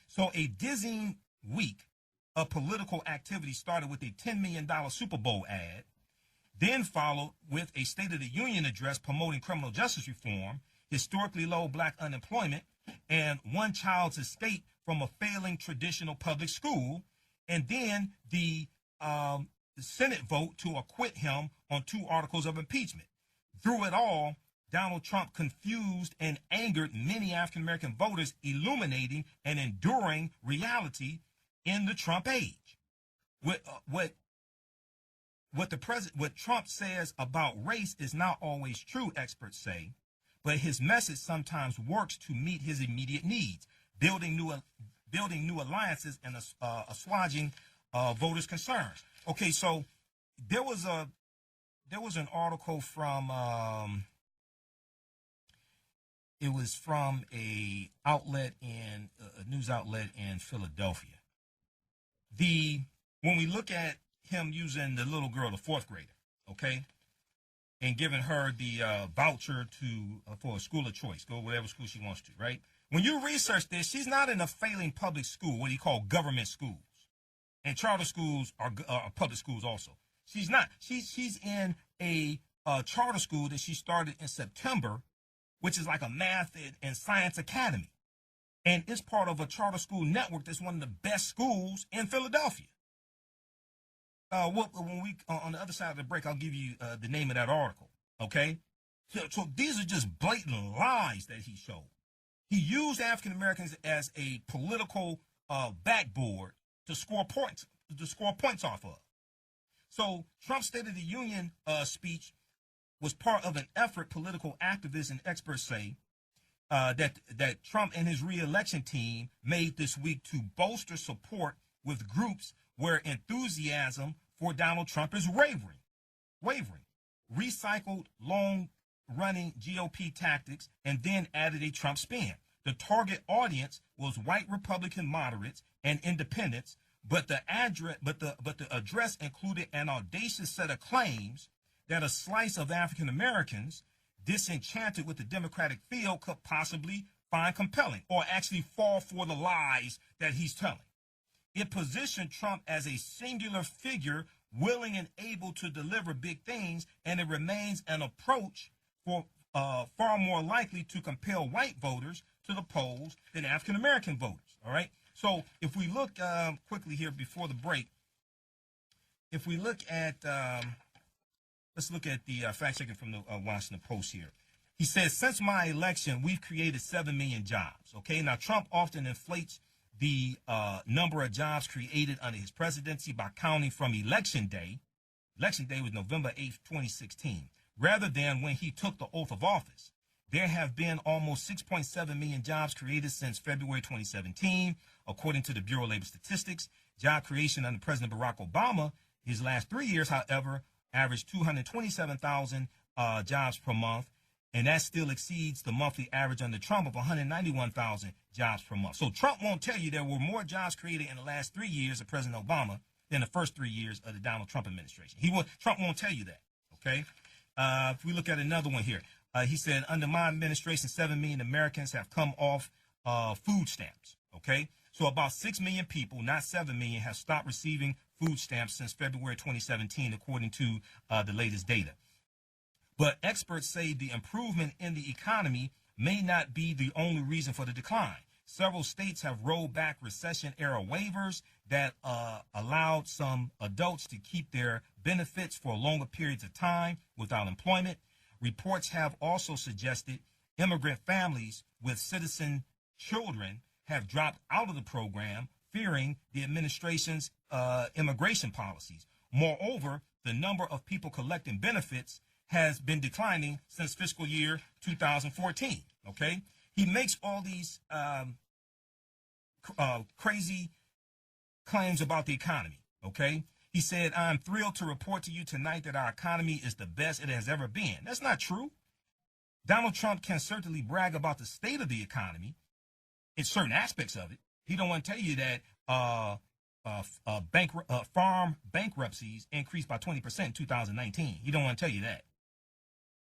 So a dizzying week of political activity started with a $10 million Super Bowl ad, then followed with a State of the Union address promoting criminal justice reform, historically low black unemployment, and one child's escape from a failing traditional public school, and then the Senate vote to acquit him on 2 articles of impeachment. Through it all, Donald Trump confused and angered many African-American voters, illuminating an enduring reality in the Trump age. What Trump says about race is not always true, experts say, but his message sometimes works to meet his immediate needs, building new alliances and assuaging voters' concerns. Okay, so there was an article from it was from a news outlet in Philadelphia. When we look at him using the little girl, the 4th grader, okay, and giving her the voucher for a school of choice, go whatever school she wants to, right? When you research this, she's not in a failing public school, what you call government schools, and charter schools are public schools also. She's not. She's in a charter school that she started in September, which is like a math and science academy. And it's part of a charter school network that's one of the best schools in Philadelphia. When we on the other side of the break, I'll give you the name of that article, okay? So these are just blatant lies that he showed. He used African Americans as a political backboard to score points off of. So Trump's State of the Union speech was part of an effort political activists and experts say that Trump and his re-election team made this week to bolster support with groups where enthusiasm for Donald Trump is wavering. Recycled long-running GOP tactics and then added a Trump spin. The target audience was white Republican moderates and independents, but the address included an audacious set of claims that a slice of African Americans disenchanted with the Democratic field could possibly find compelling or actually fall for the lies that he's telling. It positioned Trump as a singular figure willing and able to deliver big things, and it remains an approach for far more likely to compel white voters to the polls than African-American voters, all right? So if we look quickly here before the break, if we look at, let's look at the fact checking from the Washington Post here. He says, since my election, we've created 7 million jobs. Okay, now Trump often inflates the number of jobs created under his presidency by counting from election day. Election day was November 8th, 2016, rather than when he took the oath of office. There have been almost 6.7 million jobs created since February 2017, according to the Bureau of Labor Statistics. Job creation under President Barack Obama, his last 3 years, however, averaged 227,000 jobs per month, and that still exceeds the monthly average under Trump of 191,000 jobs per month. So Trump won't tell you there were more jobs created in the last 3 years of President Obama than the first 3 years of the Donald Trump administration. Trump won't tell you that, okay? If we look at another one here, he said, under my administration, 7 million Americans have come off food stamps, okay? So about 6 million people, not 7 million, have stopped receiving food stamps since February 2017, according to the latest data. But experts say the improvement in the economy may not be the only reason for the decline. Several states have rolled back recession-era waivers that allowed some adults to keep their benefits for longer periods of time without employment. Reports have also suggested immigrant families with citizen children have dropped out of the program, fearing the administration's immigration policies. Moreover, the number of people collecting benefits has been declining since fiscal year 2014, okay? He makes all these crazy claims about the economy, okay? He said, I'm thrilled to report to you tonight that our economy is the best it has ever been. That's not true. Donald Trump can certainly brag about the state of the economy in certain aspects of it. He don't want to tell you that farm bankruptcies increased by 20% in 2019. He don't want to tell you that.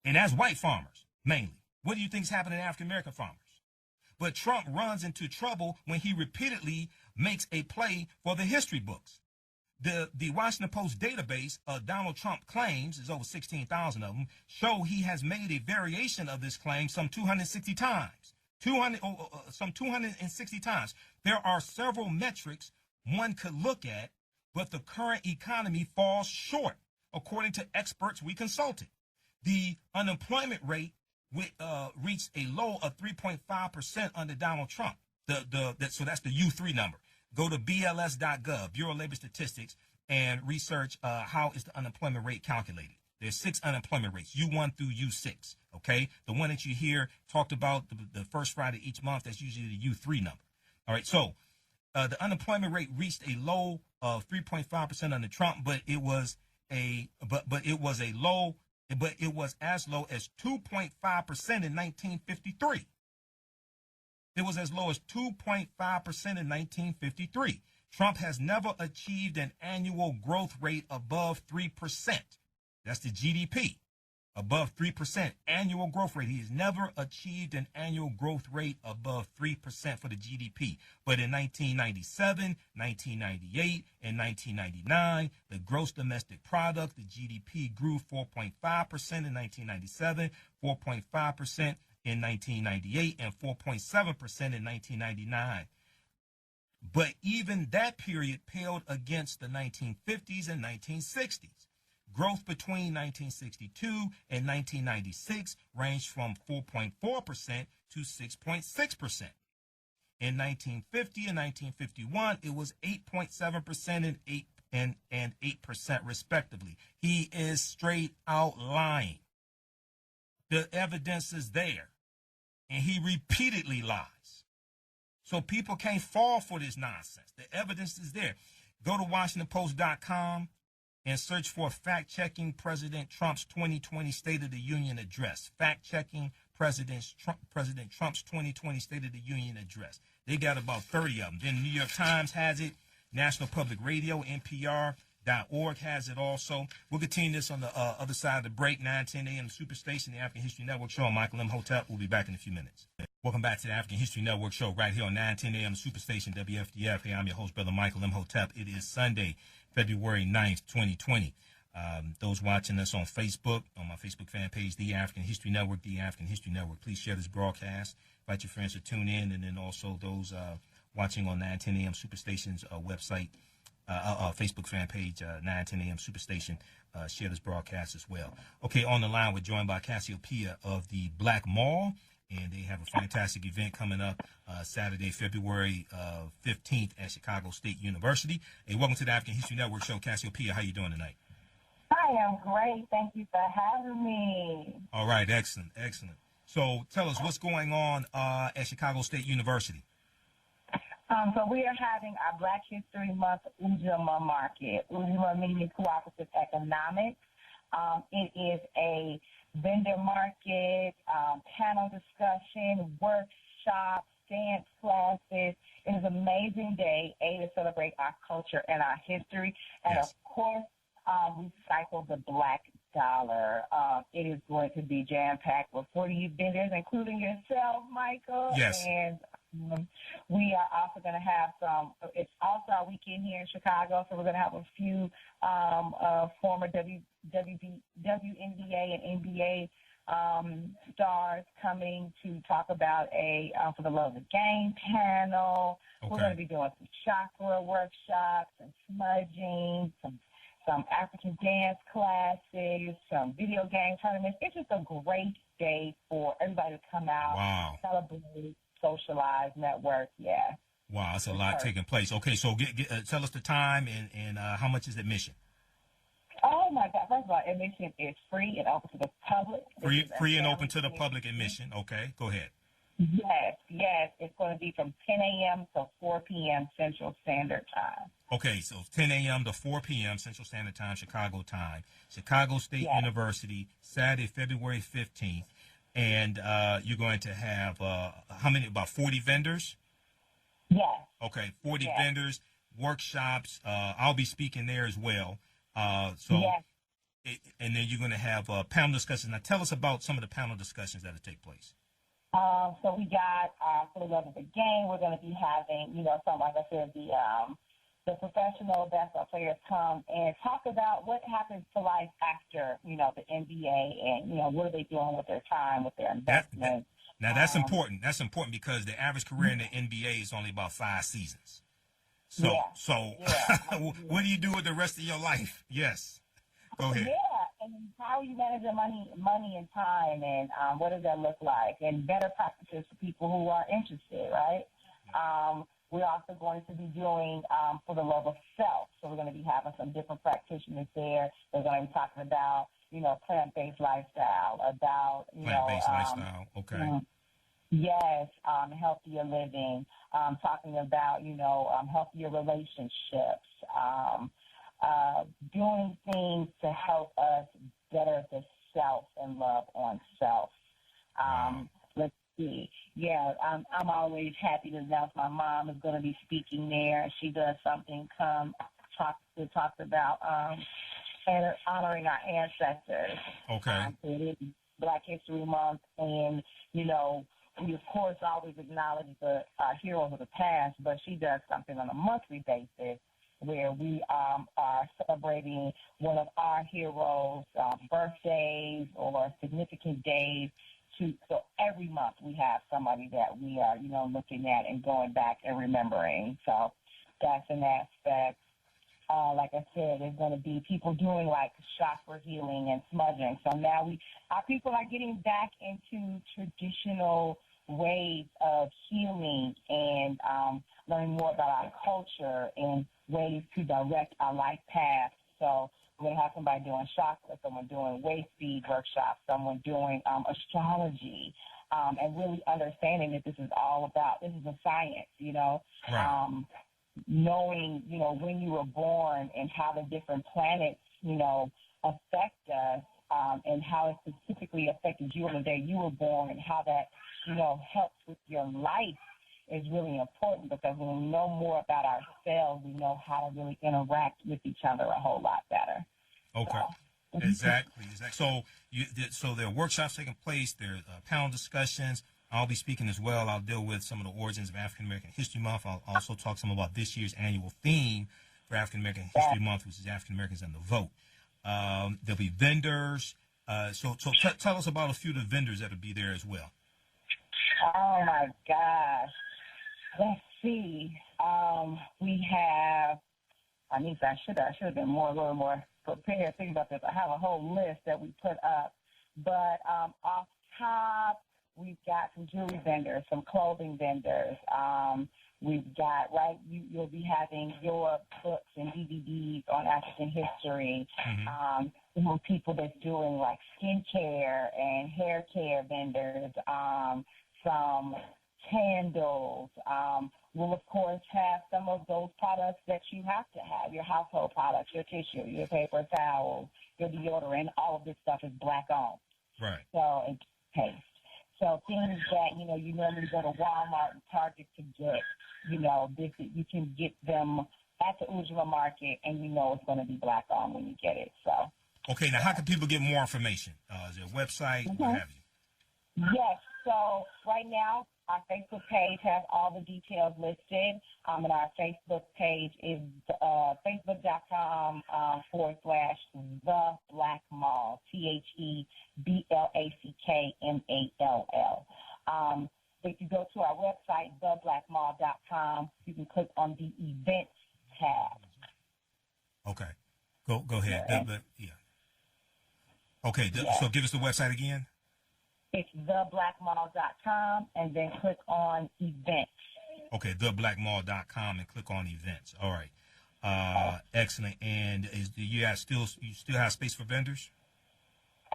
And that's white farmers, mainly. What do you think is happening to African-American farmers? But Trump runs into trouble when he repeatedly makes a play for the history books. The Washington Post database of Donald Trump claims, there's over 16,000 of them, show he has made a variation of this claim some 260 times. Some 260 times. There are several metrics one could look at, but the current economy falls short, according to experts we consulted. The unemployment rate reached a low of 3.5% under Donald Trump. So that's the U3 number. Go to BLS.gov, Bureau of Labor Statistics, and research how is the unemployment rate calculated. There's 6 unemployment rates, U1 through U6, okay? The one that you hear talked about the first Friday each month, that's usually the U3 number. All right, so the unemployment rate reached a low of 3.5% under Trump, but it was as low as 2.5% in 1953. It was as low as 2.5% in 1953. Trump has never achieved an annual growth rate above 3%. That's the GDP, above 3% annual growth rate. He has never achieved an annual growth rate above 3% for the GDP. But in 1997, 1998, and 1999, the gross domestic product, the GDP, grew 4.5% in 1997, 4.5% in 1998, and 4.7% in 1999. But even that period paled against the 1950s and 1960s. Growth between 1962 and 1996 ranged from 4.4% to 6.6%. In 1950 and 1951, it was 8.7% and 8% respectively. He is straight out lying. The evidence is there, and he repeatedly lies. So people can't fall for this nonsense. The evidence is there. Go to WashingtonPost.com and search for fact-checking President Trump's 2020 State of the Union address. Fact-checking President Trump's 2020 State of the Union address. They got about 30 of them. Then the New York Times has it. National Public Radio, NPR.org has it also. We'll continue this on the other side of the break, 9:10 a.m. Superstation, the African History Network show. I'm Michael Imhotep. We'll be back in a few minutes. Welcome back to the African History Network show right here on 910 AM Superstation WFDF. Hey, I'm your host, Brother Michael Imhotep. It is Sunday, February 9th, 2020. Those watching us on Facebook, on my Facebook fan page, The African History Network, The African History Network, please share this broadcast. Invite your friends to tune in. And then also those watching on 910 AM Superstation's website, Facebook fan page, 910 AM Superstation, share this broadcast as well. Okay, on the line, we're joined by Cassiopeia of the Black Mall. And they have a fantastic event coming up Saturday, February 15th at Chicago State University. Hey, welcome to the African History Network show. Cassiopeia, how you doing tonight? Hi, I'm great. Thank you for having me. All right, excellent, excellent. So tell us what's going on at Chicago State University. So we are having our Black History Month Ujima Market. Ujima meaning cooperative economics. It is a vendor market, panel discussion, workshops, dance classes. It is an amazing day, to celebrate our culture and our history. And Yes. of course, we cycle the Black dollar. It is going to be jam-packed with 40 vendors, including yourself, Michael. Yes. And we are also going to have it's All-Star Weekend here in Chicago, so we're going to have a few former WNBA and NBA stars coming to talk about a For the Love of the Game panel. Okay. We're going to be doing some chakra workshops and smudging, some African dance classes, some video game tournaments. It's just a great day for everybody to come out, Wow. celebrate, socialize, network. Yeah. Wow, that's a lot taking place. Okay, so tell us the time and how much is admission? Oh, my God. First of all, admission is free and open to the public. Free and open to the public admission. Okay, go ahead. Yes. It's going to be from 10 a.m. to 4 p.m. Central Standard Time. Okay, so 10 a.m. to 4 p.m. Central Standard Time, Chicago time. Chicago State University, Saturday, February 15th. And you're going to have, about 40 vendors? Yes. Okay, 40 Yes. vendors, workshops. I'll be speaking there as well. And then you're going to have panel discussions. Now, tell us about some of the panel discussions that will take place. So we got For the Love of the Game. We're going to be having, some, like I said, the professional basketball players come and talk about what happens to life after, the NBA and, what are they doing with their time, with their investments. Now, that's important. That's important because the average career in the NBA is only about 5 seasons. So, what do you do with the rest of your life? Yes. Go ahead. Yeah, and how are you managing money and time, and what does that look like? And better practices for people who are interested, right? We're also going to be doing For the Love of Self. So we're going to be having some different practitioners there. They're going to be talking about, plant-based lifestyle, about, plant-based lifestyle, okay. Yes, healthier living, talking about, healthier relationships, doing things to help us better the self and love on self. Let's see. Yeah, I'm always happy to announce my mom is going to be speaking there. She does something talks about honoring our ancestors. Okay. It is Black History Month, and, we, of course, always acknowledge the heroes of the past, but she does something on a monthly basis where we are celebrating one of our heroes' birthdays or significant days. So every month we have somebody that we are, looking at and going back and remembering. So that's an aspect. Like I said, there's going to be people doing like chakra healing and smudging. So now our people are getting back into traditional ways of healing and learning more about our culture and ways to direct our life path. So we're going to have somebody doing chakra, someone doing waist speed workshops, someone doing astrology, and really understanding that this is a science, Right. Knowing, when you were born and how the different planets, affect us, and how it specifically affected you on the day you were born and how that, helps with your life is really important, because when we know more about ourselves, we know how to really interact with each other a whole lot better. Okay. Exactly. So there are workshops taking place. There are panel discussions. I'll be speaking as well. I'll deal with some of the origins of African American History Month. I'll also talk some about this year's annual theme for African American History Month, which is African Americans and the Vote. There'll be vendors. So tell us about a few of the vendors that'll be there as well. Oh my gosh. Let's see. We have. I should have been a little more prepared thinking about this. I have a whole list that we put up, but off top, we've got some jewelry vendors, some clothing vendors. We've got, you'll be having your books and DVDs on African history. People that's doing like skincare and hair care vendors, some candles. We'll, of course, have some of those products that you have to have, your household products, your tissue, your paper towels, your deodorant. All of this stuff is Black-owned. Right. So, and paste. So things that, you normally go to Walmart and Target to get, you can get them at the Ujima Market, and it's going to be Black-owned when you get it. So. Okay, now how can people get more information? Is there a website? What have you? Yes. So right now, our Facebook page has all the details listed, and our Facebook page is facebook.com /The Black Mall, TheBlackMall. If you go to our website, theblackmall.com, you can click on the events tab. Okay, go ahead. Yeah. Okay, so give us the website again. It's theblackmall.com, and then click on events. Okay, theblackmall.com and click on events. All right. Excellent. And you still have space for vendors?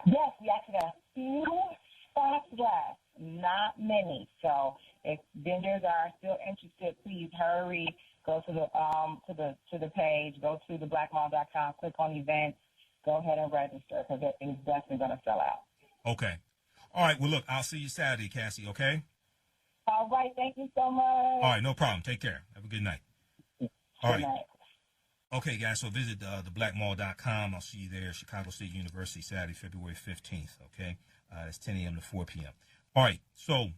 Yes, we actually have a few spots left, not many. So if vendors are still interested, please hurry. Go to the page. Go to theblackmall.com. Click on events. Go ahead and register because it is definitely going to sell out. Okay. All right. Well, look, I'll see you Saturday, Cassie. Okay. All right. Thank you so much. All right. No problem. Take care. Have a good night. All right. Night. Okay, guys. So visit theblackmall.com. I'll see you there. Chicago State University, Saturday, February 15th. Okay. It's 10 a.m. to 4 p.m. All right. So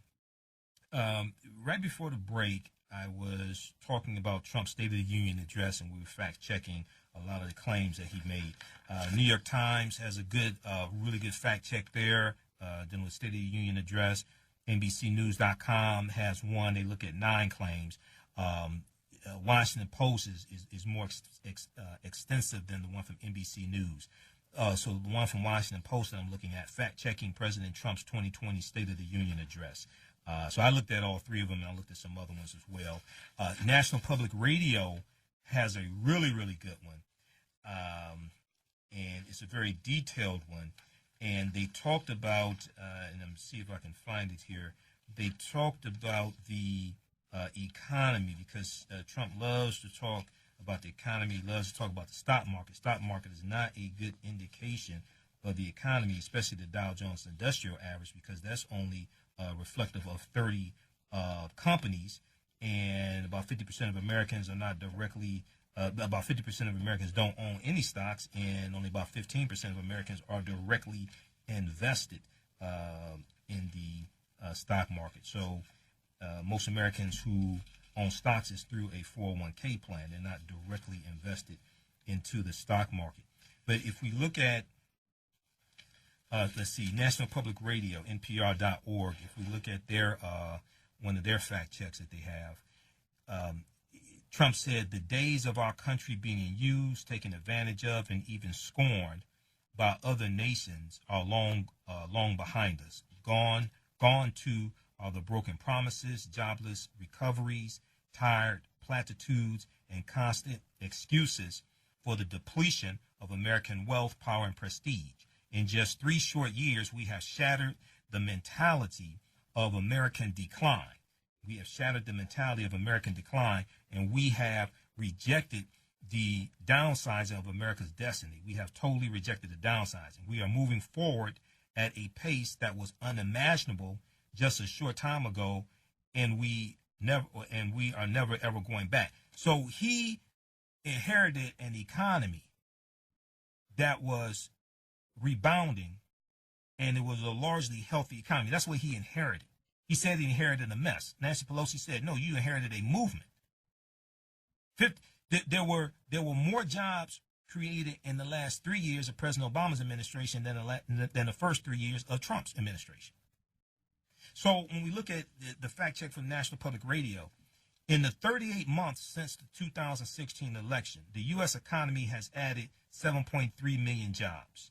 right before the break, I was talking about Trump's State of the Union address, and we were fact-checking a lot of the claims that he made. New York Times has a really good fact check there, dealing with State of the Union address. NBCnews.com has one. They look at 9 claims. Washington Post is more extensive than the one from NBC News. So the one from Washington Post that I'm looking at, fact-checking President Trump's 2020 State of the Union address. So I looked at all 3 of them, and I looked at some other ones as well. National Public Radio has a really, really good one. And it's a very detailed one. And they talked about, and I'm see if I can find it here. They talked about the economy, because Trump loves to talk about the economy. He loves to talk about the stock market. Stock market is not a good indication of the economy, especially the Dow Jones Industrial Average, because that's only reflective of 30 companies, and about 50% of Americans are not directly. About 50% of Americans don't own any stocks, and only about 15% of Americans are directly invested in the stock market. So most Americans who own stocks is through a 401k plan. They're not directly invested into the stock market. But if we look at, let's see, National Public Radio, NPR.org, if we look at their one of their fact checks that they have, Trump said the days of our country being used, taken advantage of, and even scorned by other nations are long behind us. Gone too are the broken promises, jobless recoveries, tired platitudes, and constant excuses for the depletion of American wealth, power, and prestige. In just 3 short years, we have shattered the mentality of American decline. We have shattered the mentality of American decline, and we have rejected the downsizing of America's destiny. We have totally rejected the downsizing. We are moving forward at a pace that was unimaginable just a short time ago, and we are never ever going back. So he inherited an economy that was rebounding, and it was a largely healthy economy. That's what he inherited. He said he inherited a mess. Nancy Pelosi said, no, you inherited a movement. There were more jobs created in the last 3 years of President Obama's administration than the first 3 years of Trump's administration. So when we look at the fact check from National Public Radio, in the 38 months since the 2016 election, the U.S. economy has added 7.3 million jobs.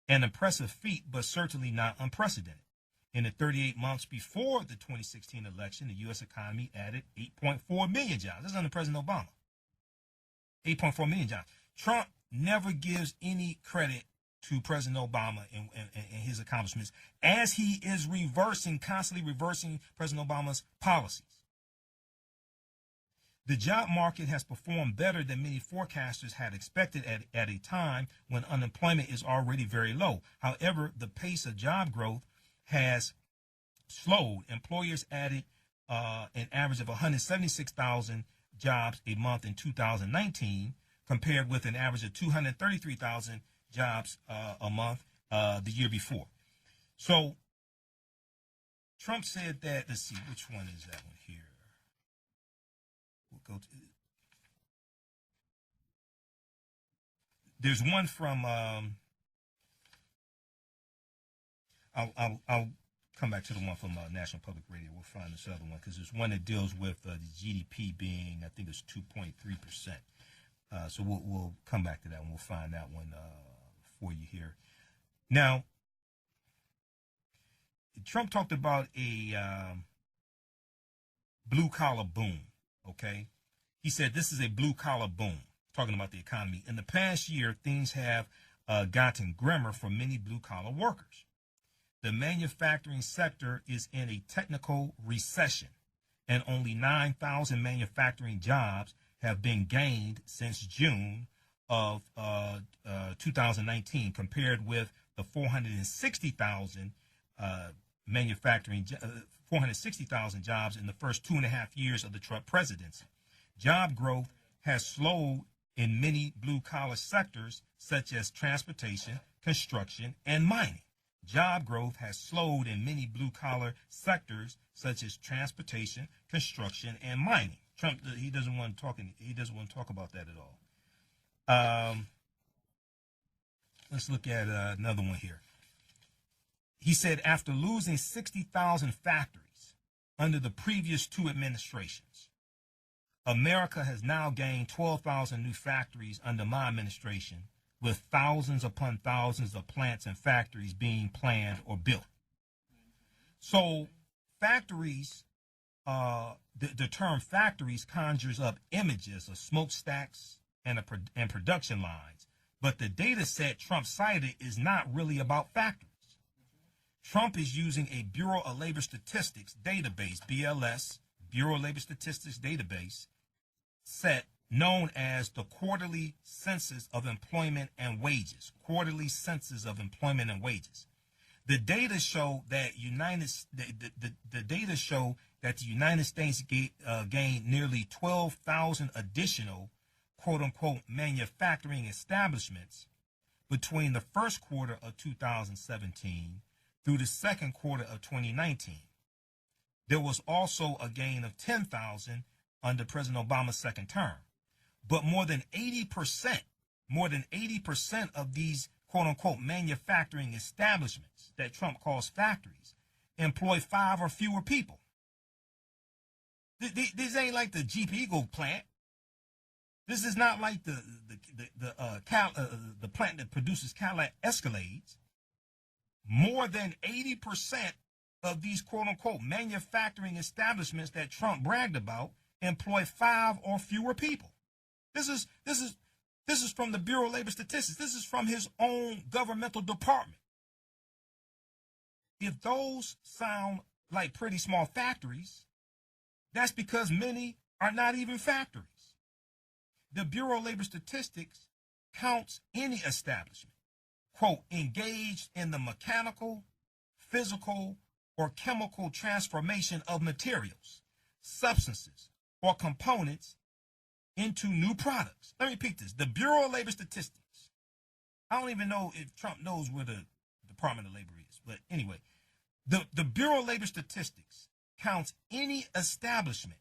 An impressive feat, but certainly not unprecedented. In the 38 months before the 2016 election, the U.S. economy added 8.4 million jobs. That's under President Obama. 8.4 million jobs. Trump never gives any credit to President Obama and his accomplishments, as he is constantly reversing President Obama's policies. The job market has performed better than many forecasters had expected at a time when unemployment is already very low. However, the pace of job growth has slowed. Employers added an average of 176,000 jobs a month in 2019, compared with an average of 233,000 jobs a month the year before. So Trump said that, let's see, which one is that one here? We'll go to, there's one from, I'll come back to the one from National Public Radio. We'll find this other one, because there's one that deals with the GDP being, I think it's 2.3%. So we'll come back to that one. We'll find that one for you here. Now, Trump talked about a blue-collar boom, okay? He said this is a blue-collar boom, talking about the economy. In the past year, things have gotten grimmer for many blue-collar workers. The manufacturing sector is in a technical recession, and only 9,000 manufacturing jobs have been gained since June of 2019, compared with the 460,000 460,000 jobs in the first 2.5 years of the Trump presidency. Job growth has slowed in many blue-collar sectors such as transportation, construction, and mining. Job growth has slowed in many blue-collar sectors such as transportation, construction, and mining. Trump, he doesn't want to talk about that at all. Let's look at another one here. He said, after losing 60,000 factories under the previous two administrations, America has now gained 12,000 new factories under my administration, with thousands upon thousands of plants and factories being planned or built. So factories, the term factories conjures up images of smokestacks and production lines, but the data set Trump cited is not really about factories. Trump is using a Bureau of Labor Statistics database, BLS, Bureau of Labor Statistics database set known as the Quarterly Census of Employment and Wages. Quarterly Census of Employment and Wages. The data show that the data show that the United States gained nearly 12,000 additional quote-unquote manufacturing establishments between the first quarter of 2017 through the second quarter of 2019. There was also a gain of 10,000 under President Obama's second term. But more than 80% of these quote-unquote manufacturing establishments that Trump calls factories employ 5 or fewer people. This ain't like the Jeep Eagle plant. This is not like the plant that produces Cadillac Escalades. More than 80% of these quote-unquote manufacturing establishments that Trump bragged about employ 5 or fewer people. This is from the Bureau of Labor Statistics. This is from his own governmental department. If those sound like pretty small factories, that's because many are not even factories. The Bureau of Labor Statistics counts any establishment, quote, engaged in the mechanical, physical, or chemical transformation of materials, substances, or components into new products. Let me repeat this. The Bureau of Labor Statistics. I don't even know if Trump knows where the Department of Labor is. But anyway, the Bureau of Labor Statistics counts any establishment,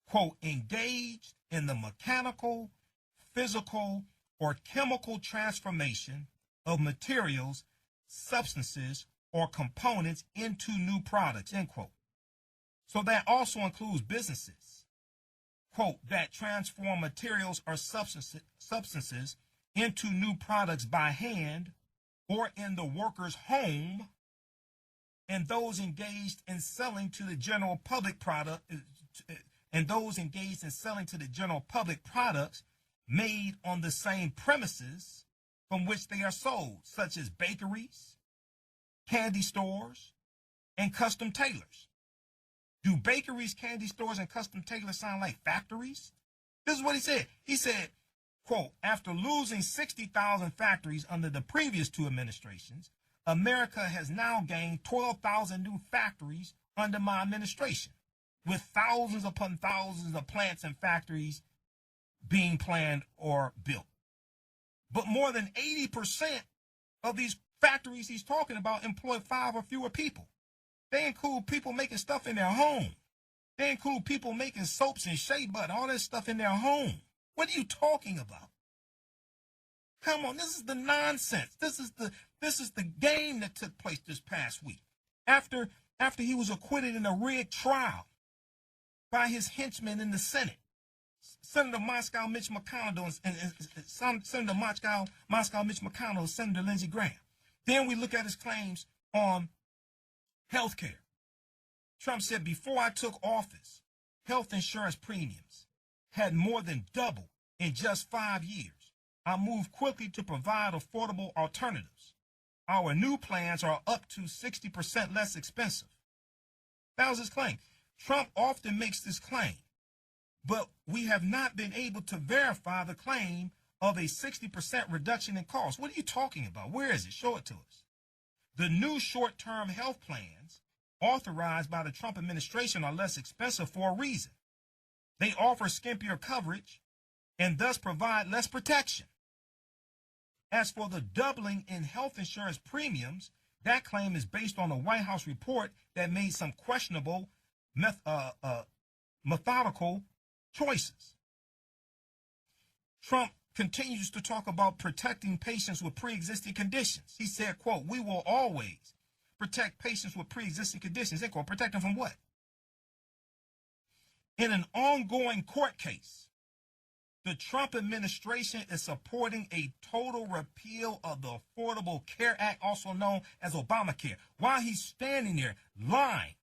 quote, engaged in the mechanical, physical, or chemical transformation of materials, substances, or components into new products, end quote. So that also includes businesses, quote, that transform materials or substances into new products by hand or in the worker's home, and those engaged in selling to the general public products made on the same premises from which they are sold, such as bakeries, candy stores, and custom tailors. Do bakeries, candy stores, and custom tailors sound like factories? This is what he said. He said, quote, after losing 60,000 factories under the previous two administrations, America has now gained 12,000 new factories under my administration, with thousands upon thousands of plants and factories being planned or built. But more than 80% of these factories he's talking about employ 5 or fewer people. They include people making stuff in their home. They include people making soaps and shea butter, all that stuff in their home. What are you talking about? Come on, this is the nonsense. This is the game that took place this past week. After he was acquitted in a rigged trial by his henchmen in the Senate, Senator Moscow Mitch McConnell and Senator Moscow Mitch McConnell and Senator Lindsey Graham. Then we look at his claims on health care. Trump said, before I took office, health insurance premiums had more than doubled in just 5 years. I moved quickly to provide affordable alternatives. Our new plans are up to 60% less expensive. That was his claim. Trump often makes this claim, but we have not been able to verify the claim of a 60% reduction in costs. What are you talking about? Where is it? Show it to us. The new short-term health plans authorized by the Trump administration are less expensive for a reason. They offer skimpier coverage and thus provide less protection. As for the doubling in health insurance premiums, that claim is based on a White House report that made some questionable methodical choices. Trump continues to talk about protecting patients with pre-existing conditions. He said, quote, we will always protect patients with pre-existing conditions. End quote. Protect them from what? In an ongoing court case, the Trump administration is supporting a total repeal of the Affordable Care Act, also known as Obamacare. While he's standing there lying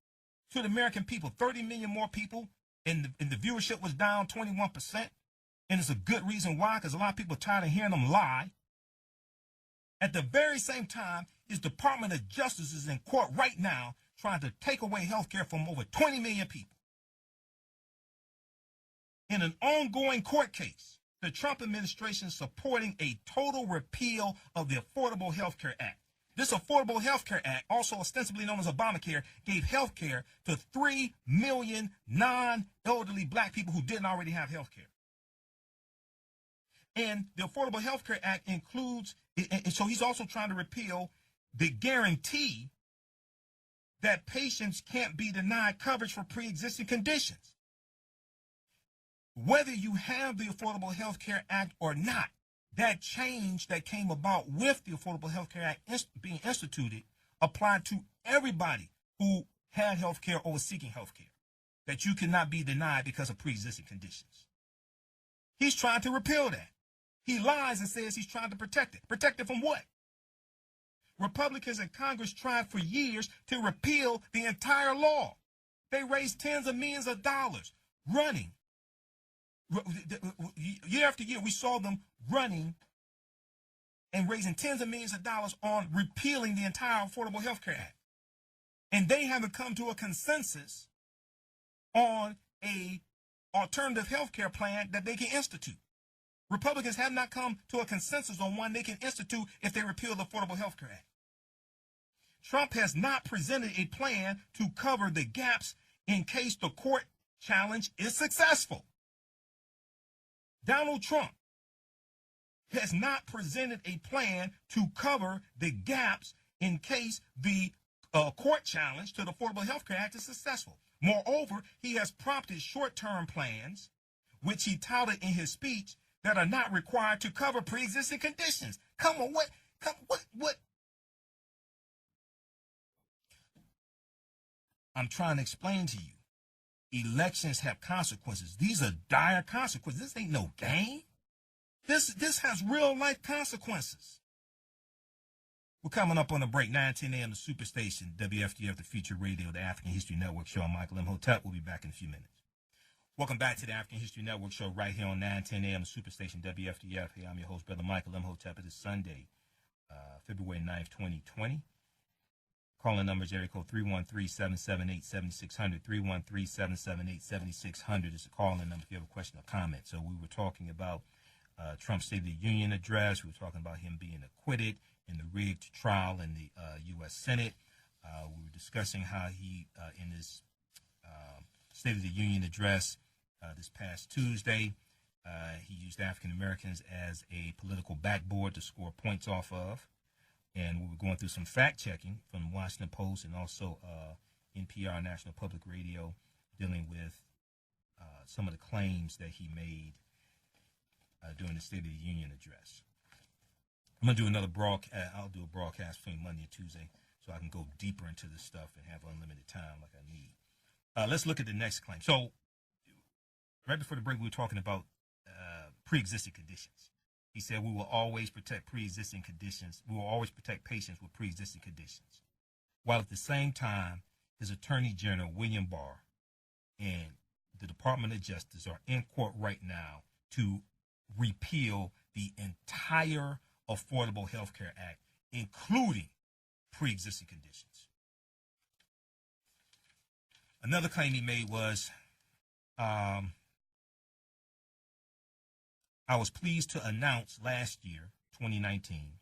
to the American people, 30 million more people, and the viewership was down 21%. And it's a good reason why, because a lot of people are tired of hearing them lie. At the very same time, his Department of Justice is in court right now trying to take away health care from over 20 million people. In an ongoing court case, the Trump administration is supporting a total repeal of the Affordable Health Care Act. This Affordable Health Care Act, also ostensibly known as Obamacare, gave health care to 3 million non-elderly black people who didn't already have health care. And the Affordable Health Care Act includes, and so he's also trying to repeal the guarantee that patients can't be denied coverage for pre-existing conditions. Whether you have the Affordable Health Care Act or not, that change that came about with the Affordable Health Care Act being instituted applied to everybody who had health care or was seeking health care, that you cannot be denied because of pre-existing conditions. He's trying to repeal that. He lies and says he's trying to protect it. Protect it from what? Republicans in Congress tried for years to repeal the entire law. They raised tens of millions of dollars running. Year after year, we saw them running and raising tens of millions of dollars on repealing the entire Affordable Health Care Act. And they haven't come to a consensus on a alternative health care plan that they can institute. Republicans have not come to a consensus on one they can institute if they repeal the Affordable Health Care Act. Trump has not presented a plan to cover the gaps in case the court challenge is successful. Donald Trump has not presented a plan to cover the gaps in case the court challenge to the Affordable Health Care Act is successful. Moreover, he has prompted short-term plans, which he touted in his speech, that are not required to cover pre-existing conditions. Come on, what? I'm trying to explain to you. Elections have consequences. These are dire consequences. This ain't no game. This has real life consequences. We're coming up on a break. 9:10 a.m. the Superstation, WFDF, the Future Radio, the African History Network show. I'm Michael Imhotep. We'll be back in a few minutes. Welcome back to the African History Network show right here on 9:10 a.m. the Superstation, WFDF. Hey, I'm your host, Brother Michael Imhotep. It is Sunday, February 9th, 2020. Calling numbers area code 313-778-7600. 313-778-7600 is the calling number if you have a question or comment. So we were talking about Trump's State of the Union address. We were talking about him being acquitted in the rigged trial in the U.S. Senate. We were discussing how he, in his State of the Union address this past Tuesday, he used African Americans as a political backboard to score points off of. And we were going through some fact-checking from Washington Post and also NPR, National Public Radio, dealing with some of the claims that he made during the State of the Union address. I'm going to do another broadcast. I'll do a broadcast between Monday and Tuesday so I can go deeper into this stuff and have unlimited time like I need. Let's look at the next claim. So right before the break, we were talking about pre-existing conditions. He said we will always protect pre-existing conditions. We will always protect patients with pre-existing conditions. While at the same time, his Attorney General, William Barr, and the Department of Justice are in court right now to repeal the entire Affordable Health Care Act, including pre-existing conditions. Another claim he made was, I was pleased to announce last year, 2019,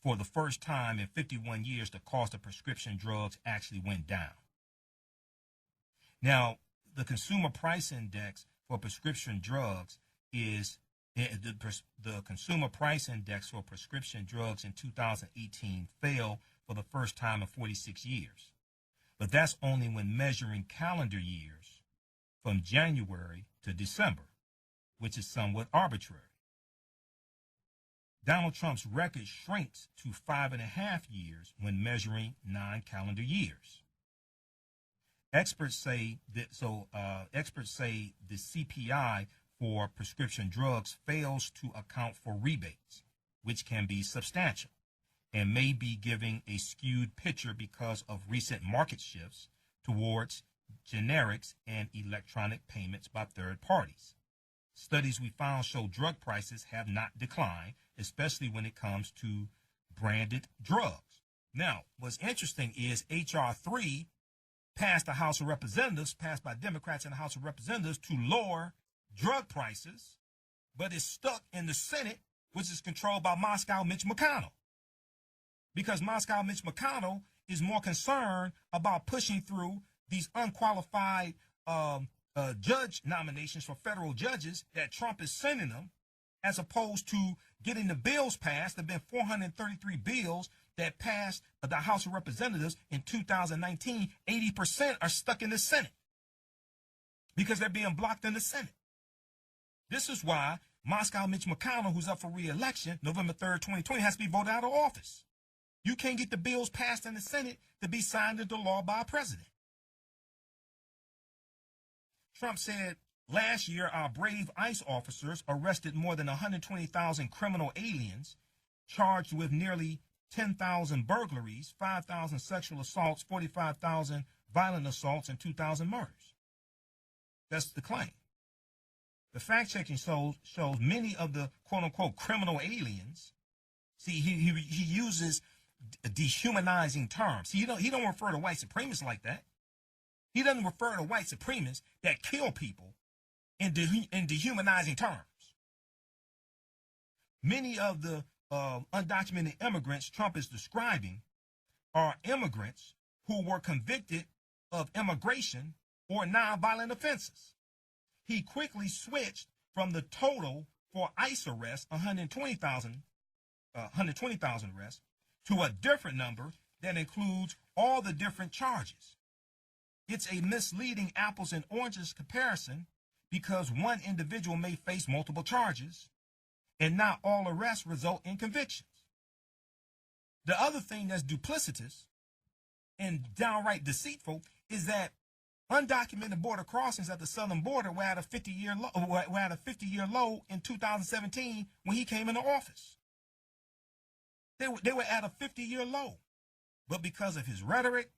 for the first time in 51 years, the cost of prescription drugs actually went down. Now, the Consumer Price Index for prescription drugs is, the Consumer Price Index for prescription drugs in 2018 fell for the first time in 46 years. But that's only when measuring calendar years from January to December, which is somewhat arbitrary. Donald Trump's record shrinks to 5.5 years when measuring non-calendar years. Experts say the CPI for prescription drugs fails to account for rebates, which can be substantial, and may be giving a skewed picture because of recent market shifts towards generics and electronic payments by third parties. Studies we found show drug prices have not declined, especially when it comes to branded drugs. Now, what's interesting is H.R. 3 passed the House of Representatives, passed by Democrats in the House of Representatives to lower drug prices, but it's stuck in the Senate, which is controlled by Moscow Mitch McConnell. Because Moscow Mitch McConnell is more concerned about pushing through these unqualified judge nominations for federal judges that Trump is sending them, as opposed to getting the bills passed. There have been 433 bills that passed the House of Representatives in 2019. 80% are stuck in the Senate because they're being blocked in the Senate. This is why Moscow Mitch McConnell, who's up for re-election November 3rd, 2020, has to be voted out of office. You can't get the bills passed in the Senate to be signed into law by a president. Trump said, last year, our brave ICE officers arrested more than 120,000 criminal aliens, charged with nearly 10,000 burglaries, 5,000 sexual assaults, 45,000 violent assaults, and 2,000 murders. That's the claim. The fact-checking shows many of the quote-unquote criminal aliens. See, he uses dehumanizing terms. See, he don't refer to white supremacists like that. He doesn't refer to white supremacists that kill people in dehumanizing terms. Many of the undocumented immigrants Trump is describing are immigrants who were convicted of immigration or nonviolent offenses. He quickly switched from the total for ICE arrests, 120,000 arrests, to a different number that includes all the different charges. It's a misleading apples and oranges comparison because one individual may face multiple charges and not all arrests result in convictions. The other thing that's duplicitous and downright deceitful is that undocumented border crossings at the southern border were at a 50-year low in 2017 when he came into office. They were at a 50-year low. But because of his rhetoric,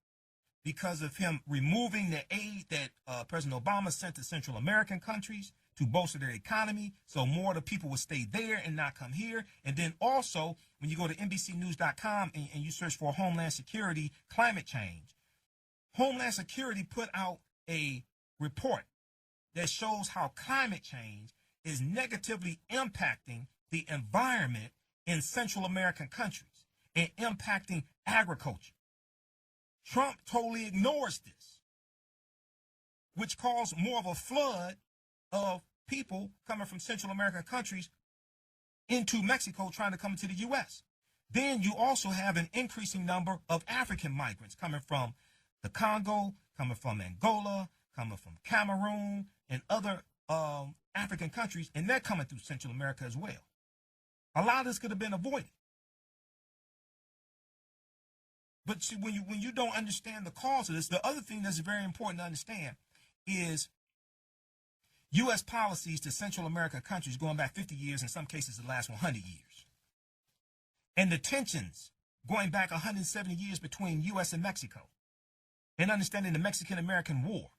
because of him removing the aid that President Obama sent to Central American countries to bolster their economy, so more of the people would stay there and not come here. And then also, when you go to NBCnews.com and you search for Homeland Security climate change, Homeland Security put out a report that shows how climate change is negatively impacting the environment in Central American countries and impacting agriculture. Trump totally ignores this, which caused more of a flood of people coming from Central American countries into Mexico trying to come into the U.S. Then you also have an increasing number of African migrants coming from the Congo, coming from Angola, coming from Cameroon, and other African countries, and they're coming through Central America as well. A lot of this could have been avoided. But see, when you don't understand the cause of this, the other thing that's very important to understand is U.S. policies to Central American countries going back 50 years, in some cases the last 100 years. And the tensions going back 170 years between U.S. and Mexico, and understanding the Mexican-American War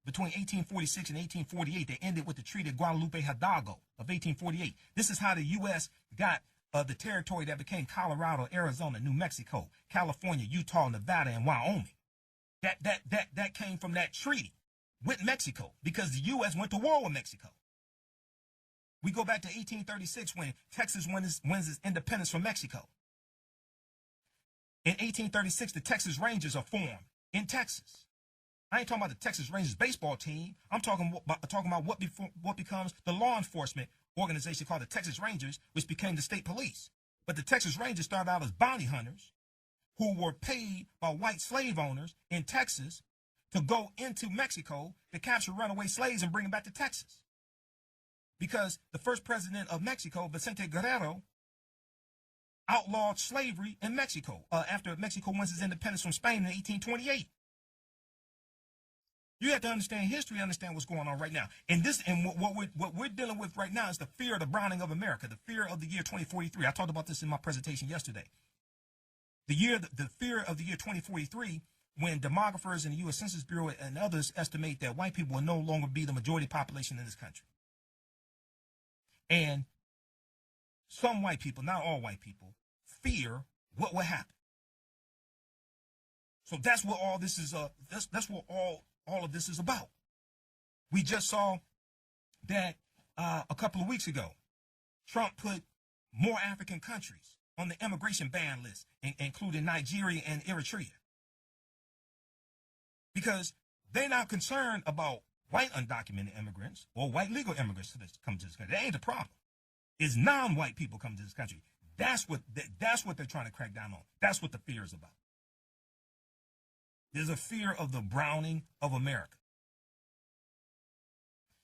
between 1846 and 1848 that ended with the Treaty of Guadalupe Hidalgo of 1848. This is how the U.S. got the territory that became Colorado, Arizona, New Mexico, California, Utah, Nevada, and Wyoming. That came from that treaty with Mexico because the U.S. went to war with Mexico. We go back to 1836 when Texas wins its independence from Mexico. In 1836, the Texas Rangers are formed in Texas. I ain't talking about the Texas Rangers baseball team. I'm talking about what becomes the law enforcement organization called the Texas Rangers, which became the state police. But the Texas Rangers started out as bounty hunters who were paid by white slave owners in Texas to go into Mexico to capture runaway slaves and bring them back to Texas. Because the first president of Mexico, Vicente Guerrero, outlawed slavery in Mexico after Mexico wins its independence from Spain in 1828. You have to understand history, understand what's going on right now. And what we're dealing with right now is the fear of the browning of America, the fear of the year 2043. I talked about this in my presentation yesterday. The fear of the year 2043, when demographers and the U.S. Census Bureau and others estimate that white people will no longer be the majority population in this country. And some white people, not all white people, fear what will happen. So that's what all this is. That's what all of this is about. We just saw that a couple of weeks ago, Trump put more African countries on the immigration ban list, including Nigeria and Eritrea, because they're not concerned about white undocumented immigrants or white legal immigrants that come to this country. That ain't the problem. It's non-white people coming to this country. That's what they're trying to crack down on. That's what the fear is about. There's a fear of the browning of America.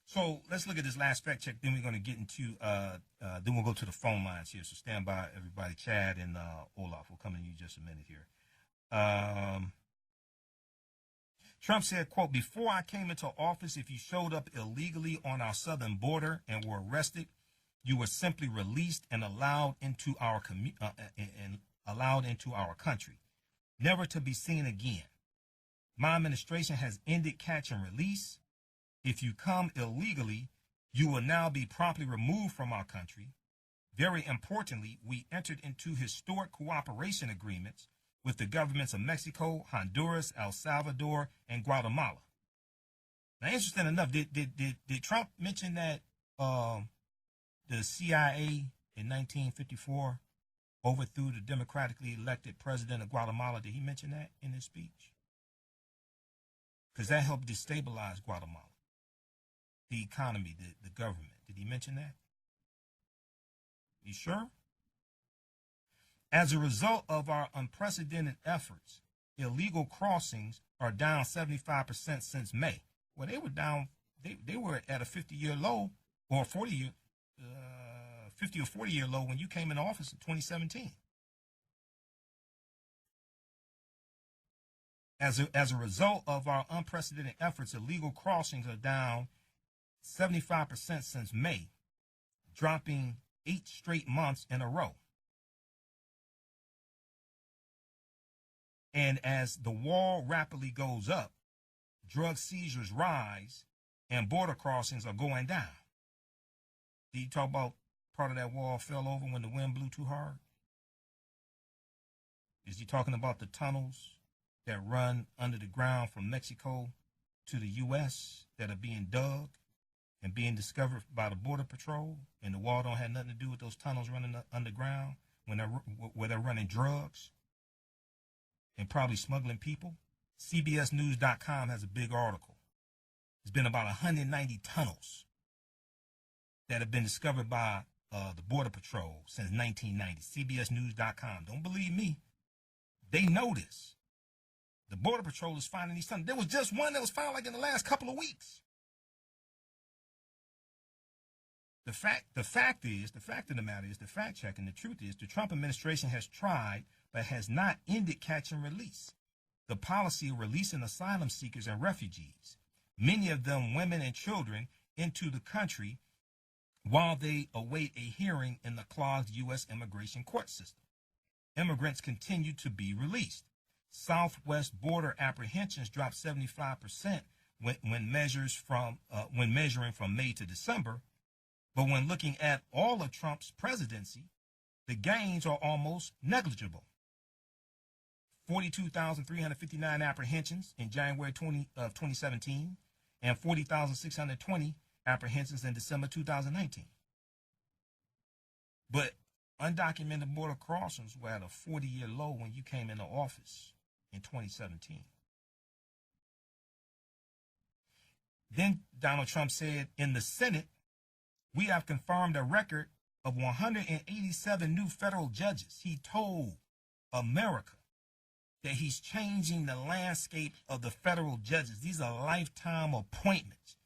So let's look at this last fact check. Then we're going to get into, then we'll go to the phone lines here. So stand by, everybody. Chad and Olaf will come in just a minute here. Trump said, quote, "Before I came into office, if you showed up illegally on our southern border and were arrested, you were simply released and allowed into our country, never to be seen again. My administration has ended catch and release. If you come illegally, you will now be promptly removed from our country. Very importantly, we entered into historic cooperation agreements with the governments of Mexico, Honduras, El Salvador, and Guatemala." Now, interesting enough, did Trump mention that the CIA in 1954 overthrew the democratically elected president of Guatemala? Did he mention that in his speech? Because that helped destabilize Guatemala, the economy, the government. Did he mention that? You sure? As a result of our unprecedented efforts, illegal crossings are down 75% since May. Well, they were down. They were at a 50-year low or 40-year, 50 or 40-year low when you came in office in 2017. As a result of our unprecedented efforts, illegal crossings are down 75% since May, dropping 8 straight months in a row. And as the wall rapidly goes up, drug seizures rise and border crossings are going down. Did you talk about part of that wall fell over when the wind blew too hard? Is he talking about the tunnels that run under the ground from Mexico to the U.S. that are being dug and being discovered by the Border Patrol, and the wall don't have nothing to do with those tunnels running underground where they're running drugs and probably smuggling people? CBSNews.com has a big article. There's been about 190 tunnels that have been discovered by the Border Patrol since 1990. CBSNews.com. Don't believe me. They know this. The Border Patrol is finding these tunnels. There was just one that was found like in the last couple of weeks. The fact of the matter is, the fact check and the truth is, the Trump administration has tried but has not ended catch and release, the policy of releasing asylum seekers and refugees, many of them women and children, into the country while they await a hearing in the clogged U.S. immigration court system. Immigrants continue to be released. Southwest border apprehensions dropped 75% when measuring from May to December. But when looking at all of Trump's presidency, the gains are almost negligible. 42,359 apprehensions in January 2017 and 40,620 apprehensions in December 2019. But undocumented border crossings were at a 40-year low when you came into office in 2017. Then Donald Trump said, in the Senate, we have confirmed a record of 187 new federal judges. He told America that he's changing the landscape of the federal judges. These are lifetime appointments.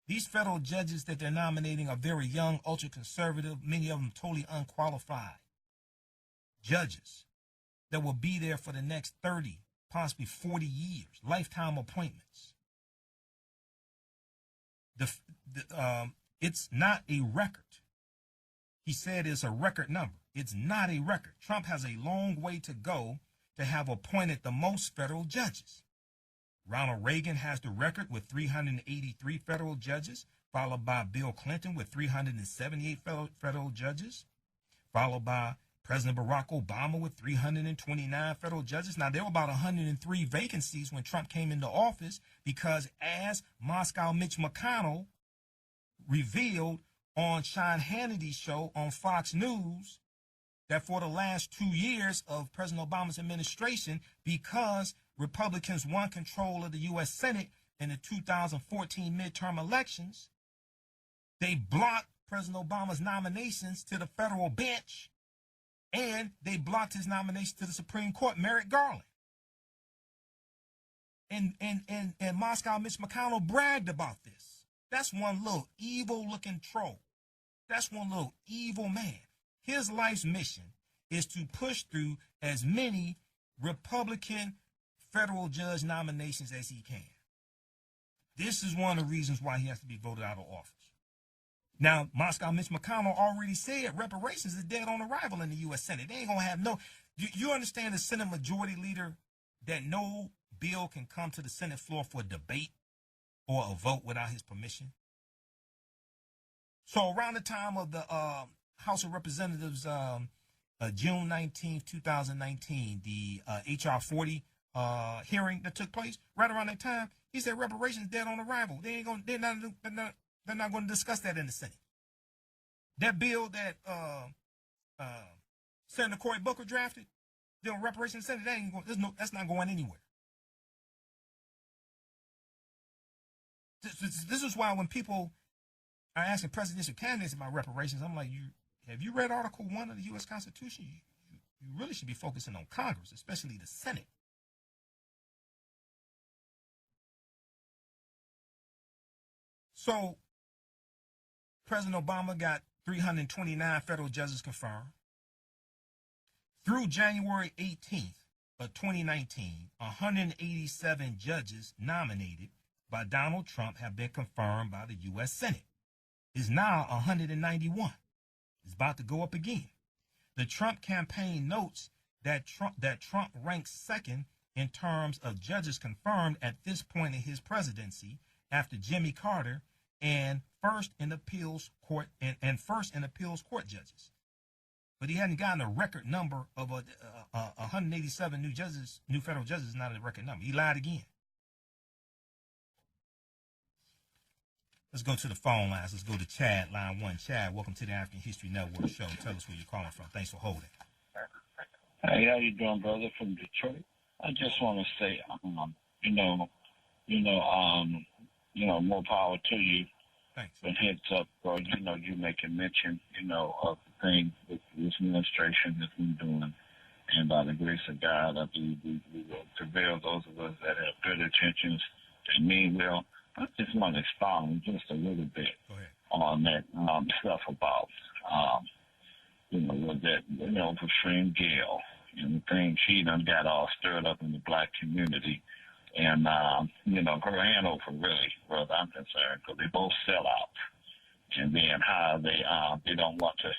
These federal judges that they're nominating are very young, ultra-conservative, many of them totally unqualified judges that will be there for the next 30, possibly 40 years, lifetime appointments. It's not a record. He said it's a record number. It's not a record. Trump has a long way to go to have appointed the most federal judges. Ronald Reagan has the record with 383 federal judges, followed by Bill Clinton with 378 federal judges, followed by President Barack Obama with 329 federal judges. Now, there were about 103 vacancies when Trump came into office because, as Moscow Mitch McConnell revealed on Sean Hannity's show on Fox News, that for the last 2 years of President Obama's administration, because Republicans won control of the U.S. Senate in the 2014 midterm elections, they blocked President Obama's nominations to the federal bench, and they blocked his nomination to the Supreme Court, Merrick Garland. And Moscow Mitch McConnell bragged about this. That's one little evil-looking troll. That's one little evil man. His life's mission is to push through as many Republican federal judge nominations as he can. This is one of the reasons why he has to be voted out of office. Now, Moscow Mitch McConnell already said reparations is dead on arrival in the U.S. Senate. They ain't going to have no... You understand, the Senate Majority Leader, that no bill can come to the Senate floor for debate or a vote without his permission? So around the time of the House of Representatives, June 19th, 2019, the H.R. 40 hearing that took place, right around that time, he said reparations dead on arrival. They're not going to discuss that in the Senate. That bill that Senator Cory Booker drafted, the reparations Senate, that's not going anywhere. This is why when people are asking presidential candidates about reparations, I'm like, have you read Article 1 of the U.S. Constitution? You really should be focusing on Congress, especially the Senate. So President Obama got 329 federal judges confirmed. Through January 18th of 2019, 187 judges nominated by Donald Trump have been confirmed by the U.S. Senate. It's now 191. It's about to go up again. The Trump campaign notes that Trump ranks second in terms of judges confirmed at this point in his presidency after Jimmy Carter and first in appeals court judges. But he hadn't gotten a record number of 187 new federal judges. Not a record number. He lied again. Let's go to the phone lines. Let's go to Chad, line 1. Chad, welcome to the African History Network show. Tell us where you're calling from. Thanks for holding. Hey, how you doing, brother? From Detroit. I just want to say, more power to you. Thanks. And heads up, bro. You making mention, of the thing that this administration has been doing. And by the grace of God, I believe we will prevail, those of us that have good intentions and mean well. I just want to expound just a little bit on that stuff about, with that, for Shrin Gale and the thing she done got all stirred up in the black community. And, her and Oprah, really, brother, I'm concerned, because they both sell out. And then how they don't want to,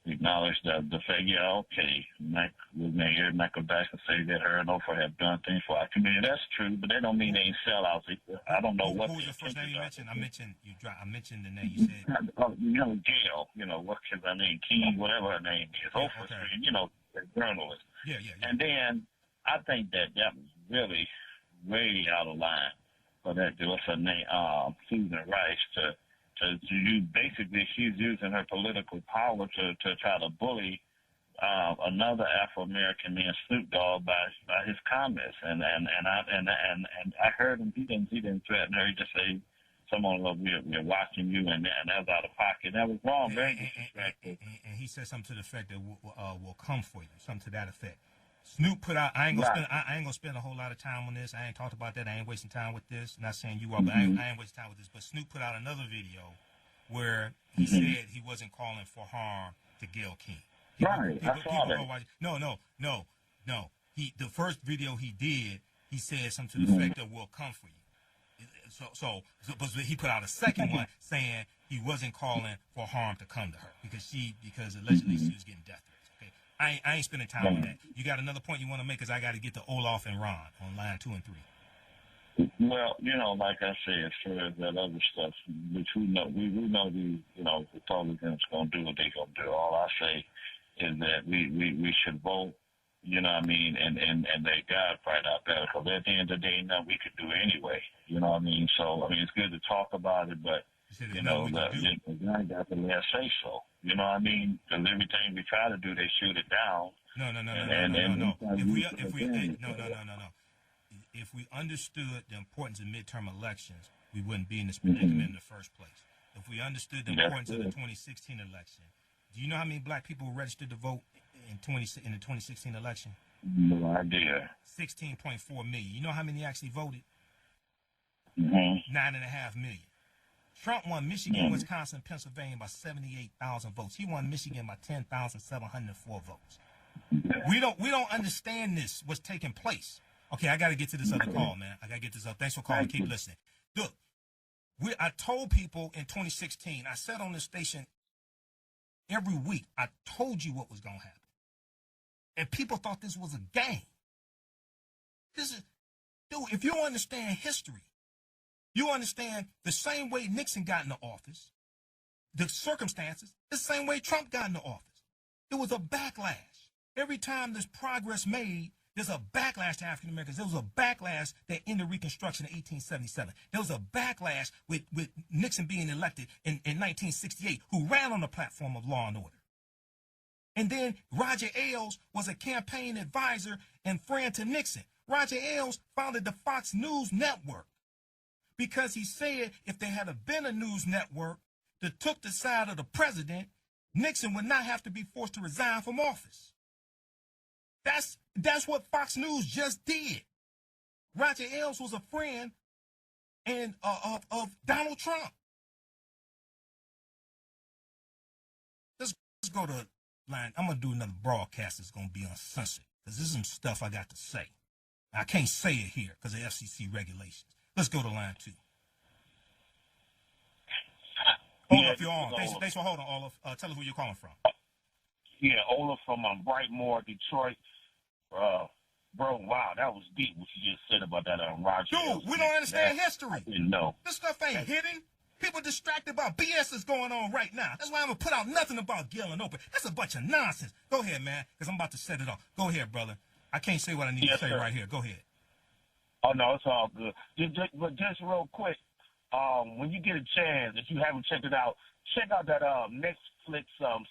acknowledge the fact, okay, Michael back and say that her and Oprah have done things for our community. That's true, but that don't mean they ain't sellouts. I don't know what. Who was the first name you mentioned? I mentioned the name you said. Gail, what is her name? King, whatever her name is. Yeah, Oprah's friend, journalist. Yeah. And then I think that was really way out of line for that. What's her name? Susan Rice to use, basically she's using her political power to try to bully another Afro-American man, Snoop Dogg, by his comments. And I heard him. He didn't threaten her. He just said, "Someone, we're watching you," and that was out of pocket. That was wrong, very disrespectful. And he said something to the effect that will come for you, something to that effect. Snoop put out. I ain't gonna spend a whole lot of time on this. I ain't talked about that. I ain't wasting time with this. Not saying you are, but I ain't wasting time with this. But Snoop put out another video where he said he wasn't calling for harm to Gayle King. I saw that. No. The first video he did, he said something to the effect that will come for you. But he put out a second one saying he wasn't calling for harm to come to her because allegedly she was getting death threats. Okay, I ain't spending time on that. You got another point you want to make? Because I got to get to Olaf and Ron on line 2 and 3. Well, like I said, as far as that other stuff, which we know the Republicans gonna do what they gonna do. All I say is that we should vote. You know what I mean, and let God fight out better. Because at the end of the day, nothing we could do anyway. You know what I mean? So it's good to talk about it, but the guy got the last say so. You know what I mean? Because everything we try to do, they shoot it down. No. If we understood the importance of midterm elections, we wouldn't be in this predicament in the first place. If we understood the importance of the 2016 election, do you know how many black people registered to vote in the 2016 election? No idea. 16.4 million. You know how many actually voted? 9.5 million. Trump won Michigan, Wisconsin, Pennsylvania by 78,000 votes. He won Michigan by 10,704 votes. We don't understand this, what's taking place. Okay, I got to get to this other call, man. I got to get this up. Thanks for calling. Keep listening. Look, I told people in 2016, I said on this station every week, I told you what was going to happen. And people thought this was a game. Dude, if you understand history, you understand the same way Nixon got into office, the circumstances, the same way Trump got into office. It was a backlash. Every time there's progress made, there's a backlash to African Americans. There was a backlash that ended Reconstruction in 1877. There was a backlash with Nixon being elected in 1968, who ran on the platform of law and order. And then Roger Ailes was a campaign advisor and friend to Nixon. Roger Ailes founded the Fox News Network because he said if there had been a news network that took the side of the president, Nixon would not have to be forced to resign from office. That's what Fox News just did. Roger Ailes was a friend and of Donald Trump. Let's go to line. I'm gonna do another broadcast that's gonna be uncensored because this is some stuff I got to say. I can't say it here because of FCC regulations. Let's go to line 2. Olaf, you're on. Thanks for holding, Olaf. Tell us where you're calling from. Yeah, Olaf from Brightmoor, Detroit. Bro, wow, that was deep what you just said about that Roger. Dude, we don't understand history. I didn't know. This stuff ain't hidden. People distracted about BS is going on right now. That's why I'm going to put out nothing about Galen Open. That's a bunch of nonsense. Go ahead, man, because I'm about to set it off. Go ahead, brother. I can't say what I need to say right here. Go ahead. Oh, no, it's all good. But just real quick, when you get a chance, if you haven't checked it out, check out that Netflix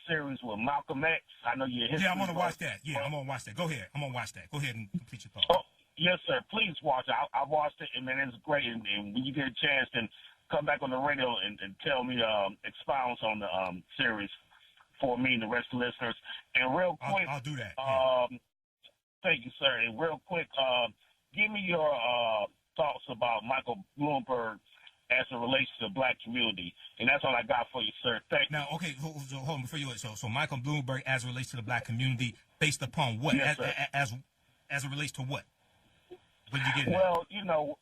series with Malcolm X. I know you're history. Yeah, I'm going to watch that. Yeah, I'm going to watch that. Go ahead. I'm going to watch that. Go ahead and complete your thought. Oh, yes, sir. Please watch it. I watched it, and, man, it's great. And when you get a chance, then come back on the radio and tell me, expound on the series for me and the rest of the listeners. And real quick. I'll do that. Yeah. Thank you, sir. And real quick, give me your thoughts about Michael Bloomberg as it relates to the black community. And that's all I got for you, sir. Thank you. Now, okay, hold on before you. So Michael Bloomberg as it relates to the black community based upon what? Yes, as it relates to what? What did you get? Well, you know,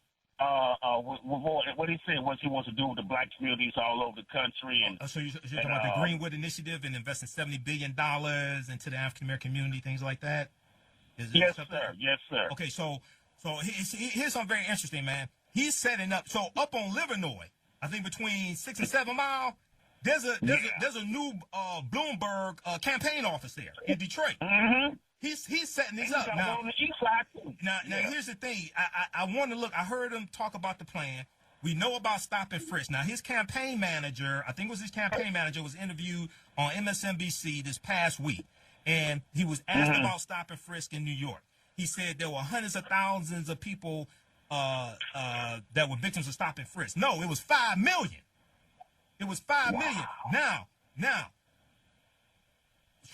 what he said, what he wants to do with the black communities all over the country. And so you're talking about the Greenwood Initiative and investing $70 billion into the African American community, things like that? Yes, sir. Yes, sir. Okay, so here's something very interesting, man. He's setting up. So up on Livernois, I think between 6 and 7 Mile, there's a new Bloomberg campaign office there in Detroit. Mm-hmm. He's setting this up now. On the east side too. Now, here's the thing. I want to look. I heard him talk about the plan. We know about stop and frisk. Now, his campaign manager, I think it was his campaign manager, was interviewed on MSNBC this past week, and he was asked about stop and frisk in New York. He said there were hundreds of thousands of people that were victims of stop and frisk. No, it was 5 million. It was 5 million. Now,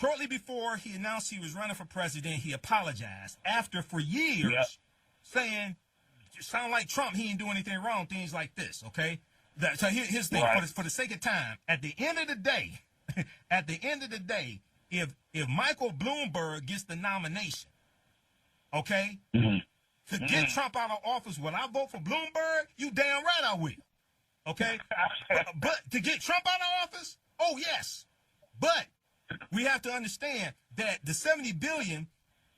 shortly before he announced he was running for president, he apologized after for years saying, "You sound like Trump. He didn't do anything wrong." Things like this. Okay. So here's the thing. For the sake of time, at the end of the day, if Michael Bloomberg gets the nomination, okay, to get Trump out of office, will I vote for Bloomberg? You damn right I will. Okay, but to get Trump out of office, oh yes, but we have to understand that the $70 billion,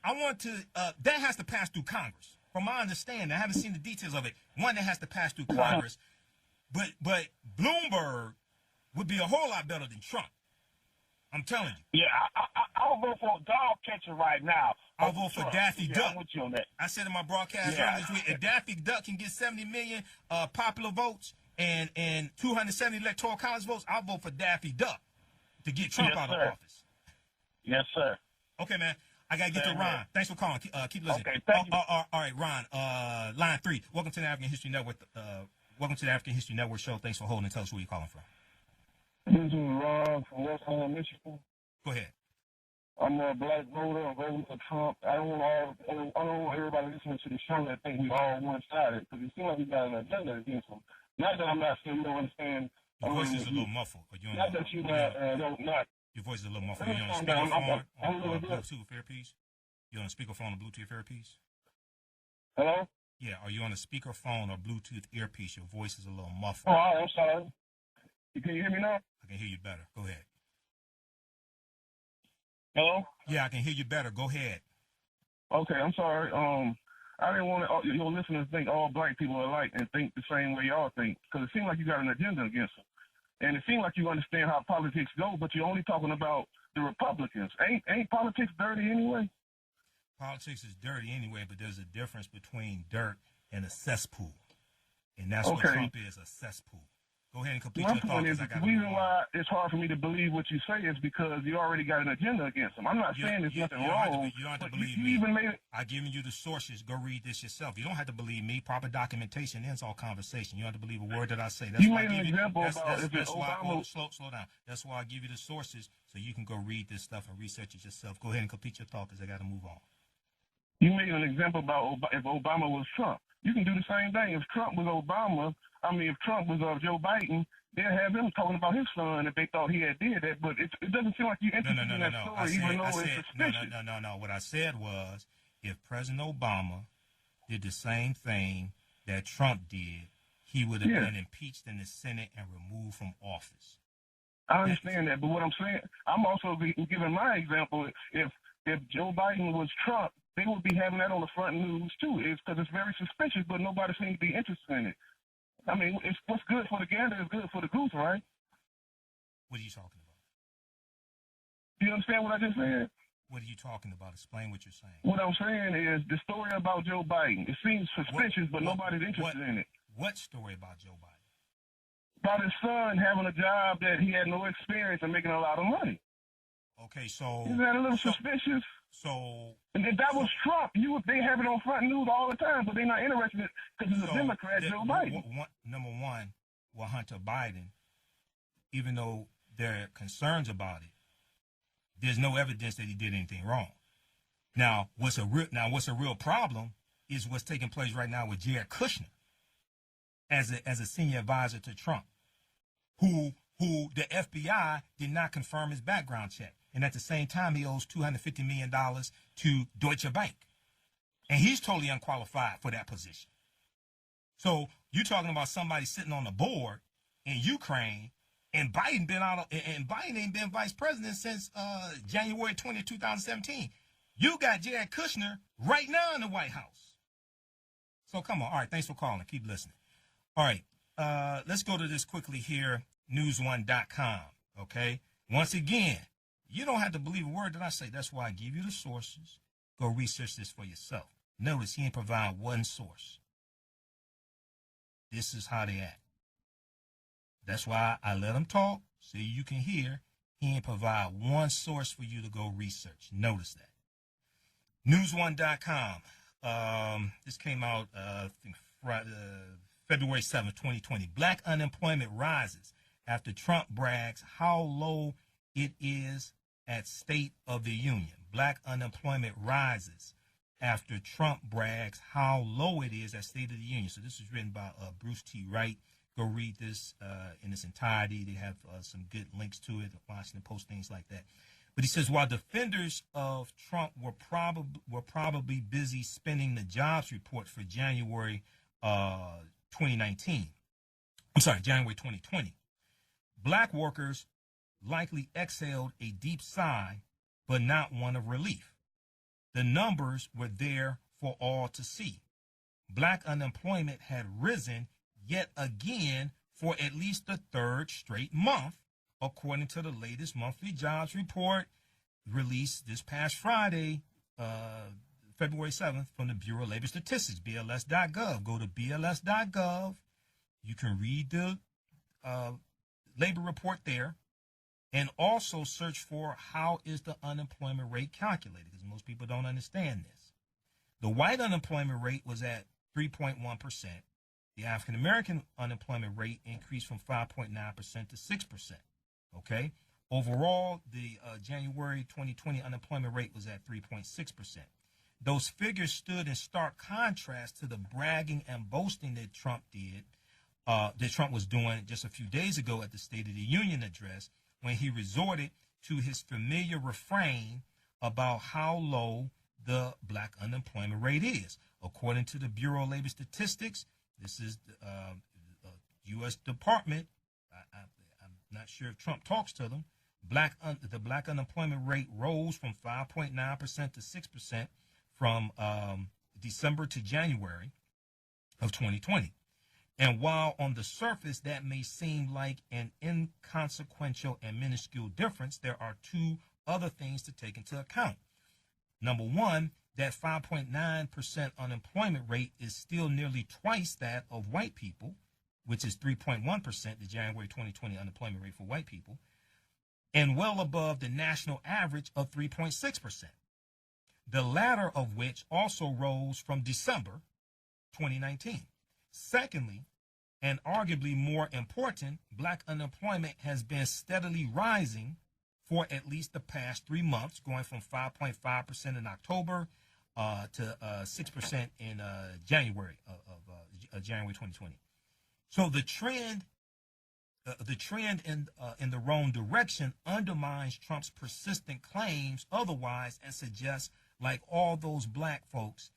that has to pass through Congress. From my understanding, I haven't seen the details of it. One, that has to pass through Congress, but Bloomberg would be a whole lot better than Trump. I'm telling you. Yeah, I'll vote for a dog catcher right now. I'll vote for Daffy Duck. I'm with you on that. I said in my broadcast earlier this week, if Daffy Duck can get 70 million popular votes and 270 electoral college votes, I'll vote for Daffy Duck to get Trump out of office. Yes, sir. Okay, man. I got to get to Ron. Thanks for calling. Keep listening. Okay, thank you. All right, Ron. Line 3. Welcome to the African History Network. Welcome to the African History Network show. Thanks for holding and tell us where you're calling from. This is Ron from West Holland, Michigan. Go ahead. I'm a black voter. I'm voting for Trump. I don't want everybody listening to the show that think we all one-sided, because it seems like we got an agenda against them. Not that I'm not saying you don't understand. Your voice is a little muffled. Not that you not. Your voice is a little muffled. Are you on a speakerphone or Bluetooth earpiece? You on a speakerphone or Bluetooth earpiece? Hello? Yeah, are you on a speakerphone or Bluetooth earpiece? Your voice is a little muffled. Oh, I'm sorry. Can you hear me now? I can hear you better. Go ahead. Hello? Yeah, I can hear you better. Go ahead. Okay, I'm sorry. I didn't want your listeners to think all black people are alike and think the same way y'all think, because it seems like you got an agenda against them. And it seems like you understand how politics go, but you're only talking about the Republicans. Ain't politics dirty anyway? Politics is dirty anyway, but there's a difference between dirt and a cesspool. And that's what Trump is, a cesspool. Go ahead and complete your thought. The reason why it's hard for me to believe what you say is because you already got an agenda against them. I'm not saying there's nothing wrong. You don't have to believe me. I've given you the sources. Go read this yourself. You don't have to believe me. Proper documentation ends all conversation. You don't have to believe a word that I say. That's you why made an example about if it's Obama. Slow down. That's why I give you the sources so you can go read this stuff and research it yourself. Go ahead and complete your thought because I got to move on. You made an example about if Obama was Trump. You can do the same thing. If Trump was if Trump was Joe Biden, they'd have him talking about his son if they thought he had did that. But it doesn't seem like you're interested in that story, even though it's suspicious. No. What I said was, if President Obama did the same thing that Trump did, he would have been impeached in the Senate and removed from office. I understand that, but what I'm saying, I'm also giving my example. If Joe Biden was Trump, they would be having that on the front news too. It's because it's very suspicious, but nobody seems to be interested in it. I mean, it's what's good for the gander is good for the goose, right? What are you talking about? Do you understand what I just said? What are you talking about? Explain what you're saying. What I'm saying is the story about Joe Biden. It seems suspicious, but nobody's interested in it. What story about Joe Biden? About his son having a job that he had no experience and making a lot of money. Okay, so isn't that a little suspicious? And if that was Trump, they have it on front news all the time, but they're not interested because he's a Democrat, Joe Biden. Number one, Hunter Biden, even though there are concerns about it, there's no evidence that he did anything wrong. Now, what's a real problem is what's taking place right now with Jared Kushner as a senior advisor to Trump, who the FBI did not confirm his background check. And at the same time, he owes $250 million to Deutsche Bank. And he's totally unqualified for that position. So you're talking about somebody sitting on the board in Ukraine, and Biden ain't been vice president since January 20, 2017. You got Jared Kushner right now in the White House. So come on. All right, thanks for calling. Keep listening. All right, let's go to this quickly here, news1.com, okay? Once again, you don't have to believe a word that I say. That's why I give you the sources. Go research this for yourself. Notice he ain't provide one source. This is how they act. That's why I let him talk so you can hear. He ain't provide one source for you to go research. Notice that. News1.com. This came out February 7th, 2020. Black unemployment rises after Trump brags how low it is at State of the Union. Black unemployment rises after Trump brags how low it is at State of the Union. So this was written by Bruce T. Wright. Go read this in its entirety. They have some good links to it, Washington Post, things like that. But he says, while defenders of Trump were probably busy spinning the jobs report for January 2020, black workers likely exhaled a deep sigh, but not one of relief. The numbers were there for all to see. Black unemployment had risen yet again for at least the third straight month, according to the latest monthly jobs report released this past Friday, February 7th, from the Bureau of Labor Statistics, BLS.gov. Go to BLS.gov. You can read the labor report there, and also search for how is the unemployment rate calculated, because most people don't understand this. The white unemployment rate was at 3.1%. The African-American unemployment rate increased from 5.9% to 6%. Okay? Overall, the January 2020 unemployment rate was at 3.6%. Those figures stood in stark contrast to the bragging and boasting that Trump was doing just a few days ago at the State of the Union address, when he resorted to his familiar refrain about how low the black unemployment rate is. According to the Bureau of Labor Statistics, this is the U.S. Department. I'm not sure if Trump talks to them. The black unemployment rate rose from 5.9% to 6% from December to January of 2020. And while on the surface that may seem like an inconsequential and minuscule difference, there are two other things to take into account. Number one, that 5.9% unemployment rate is still nearly twice that of white people, which is 3.1%, the January 2020 unemployment rate for white people, and well above the national average of 3.6%. The latter of which also rose from December 2019. Secondly, and arguably more important, black unemployment has been steadily rising for at least the past 3 months, going from 5.5% in October to 6% in January of January 2020. So the trend in the wrong direction undermines Trump's persistent claims otherwise and suggests, like all those black folks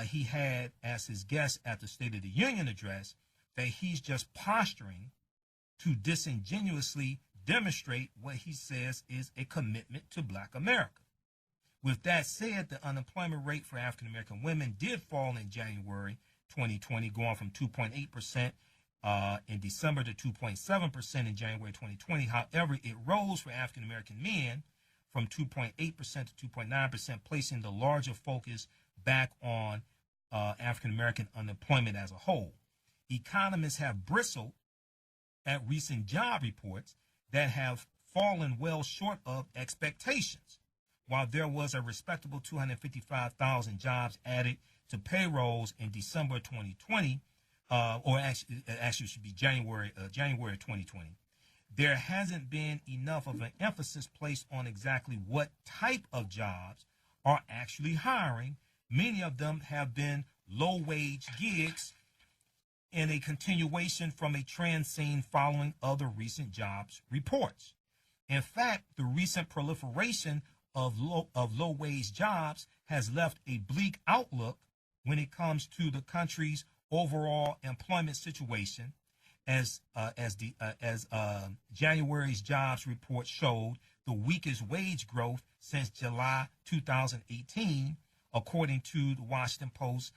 he had as his guest at the State of the Union address, that he's just posturing to disingenuously demonstrate what he says is a commitment to black America. With that said, the unemployment rate for African American women did fall in January 2020, going from 2.8% in December to 2.7% in January 2020. However, it rose for African American men from 2.8% to 2.9%, placing the larger focus back on African American unemployment as a whole. Economists have bristled at recent job reports that have fallen well short of expectations. While there was a respectable 255,000 jobs added to payrolls in December 2020, or actually should be January 2020, there hasn't been enough of an emphasis placed on exactly what type of jobs are actually hiring. Many of them have been low-wage gigs in a continuation from a trend seen following other recent jobs reports. In fact, the recent proliferation of low-wage jobs has left a bleak outlook when it comes to the country's overall employment situation, as January's jobs report showed, the weakest wage growth since July 2018, according to the Washington Post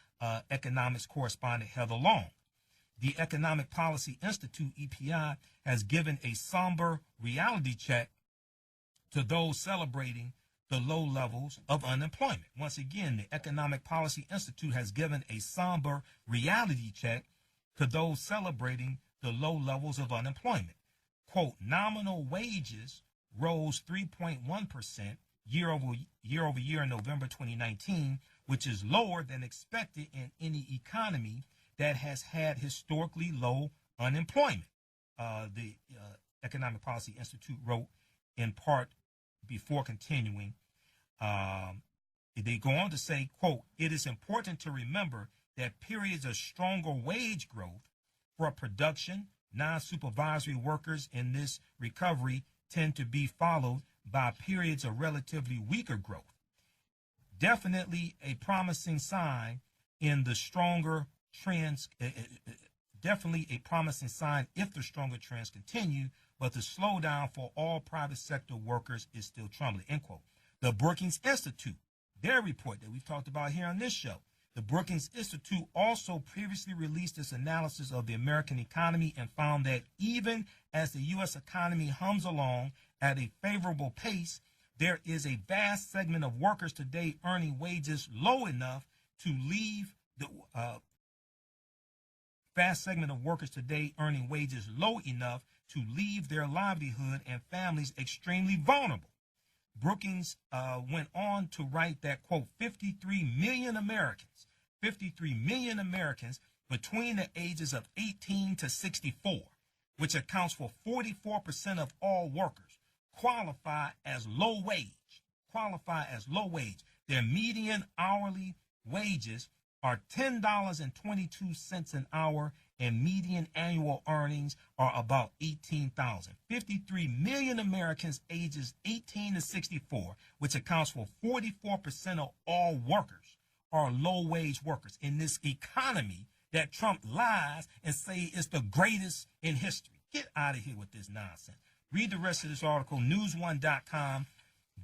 economics correspondent Heather Long. The Economic Policy Institute, EPI, has given a somber reality check to those celebrating the low levels of unemployment. Once again, the Economic Policy Institute has given a somber reality check to those celebrating the low levels of unemployment. Quote, nominal wages rose 3.1% year over year in November 2019, which is lower than expected in any economy that has had historically low unemployment. The Economic Policy Institute wrote in part before continuing. They go on to say, quote, it is important to remember that periods of stronger wage growth for production, non-supervisory workers in this recovery tend to be followed by periods of relatively weaker growth. Definitely a promising sign in the stronger trends, definitely a promising sign if the stronger trends continue, but the slowdown for all private sector workers is still troubling, end quote. The Brookings Institute, their report that we've talked about here on this show, the Brookings Institute also previously released its analysis of the American economy and found that even as the U.S. economy hums along at a favorable pace, there is a vast segment of workers today earning wages low enough to leave the their livelihood and families extremely vulnerable. Brookings went on to write that, quote, 53 million Americans between the ages of 18 to 64, which accounts for 44% of all workers, qualify as low wage. Their median hourly wages are $10.22 an hour, and median annual earnings are about $18,000. 53 million Americans ages 18 to 64, which accounts for 44% of all workers, are low-wage workers in this economy that Trump lies and say is the greatest in history. Get out of here with this nonsense. Read the rest of this article, newsone.com.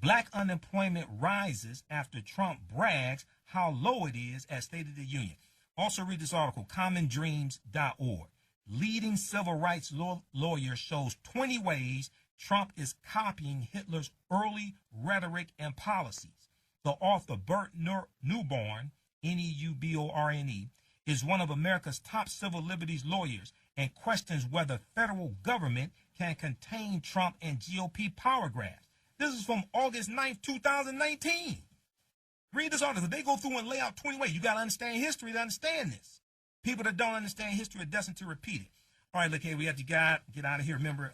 Black unemployment rises after Trump brags how low it is at State of the Union. Also read this article, commondreams.org. Leading civil rights lawyer shows 20 ways Trump is copying Hitler's early rhetoric and policies. The author, Burt Neuborne, Neuborne, is one of America's top civil liberties lawyers and questions whether federal government can contain Trump and GOP power grabs. This is from August 9th, 2019. Read this article. They go through and lay out 20 ways. You got to understand history to understand this. People that don't understand history are destined to repeat it. All right, look, hey, we have to get out of here. Remember,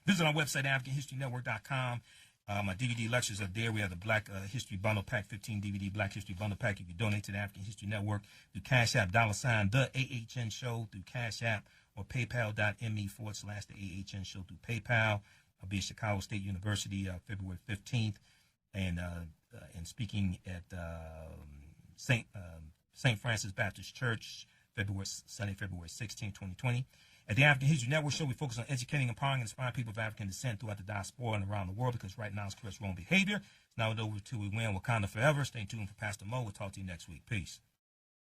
visit our website, AfricanHistoryNetwork.com. My DVD lectures are there. We have the Black History Bundle Pack, 15 DVD Black History Bundle Pack. You can donate to the African History Network through Cash App, $, the AHN Show through Cash App, or paypal.me/the AHN Show through PayPal. I'll be at Chicago State University February 15th, and speaking at St. Francis Baptist Church Sunday, February 16, 2020. At the African History Network Show, we focus on educating, empowering, and inspiring people of African descent throughout the diaspora and around the world, because right now it's correct wrong behavior. It's now over till we win. Wakanda forever. Stay tuned for Pastor Mo. We'll talk to you next week. Peace.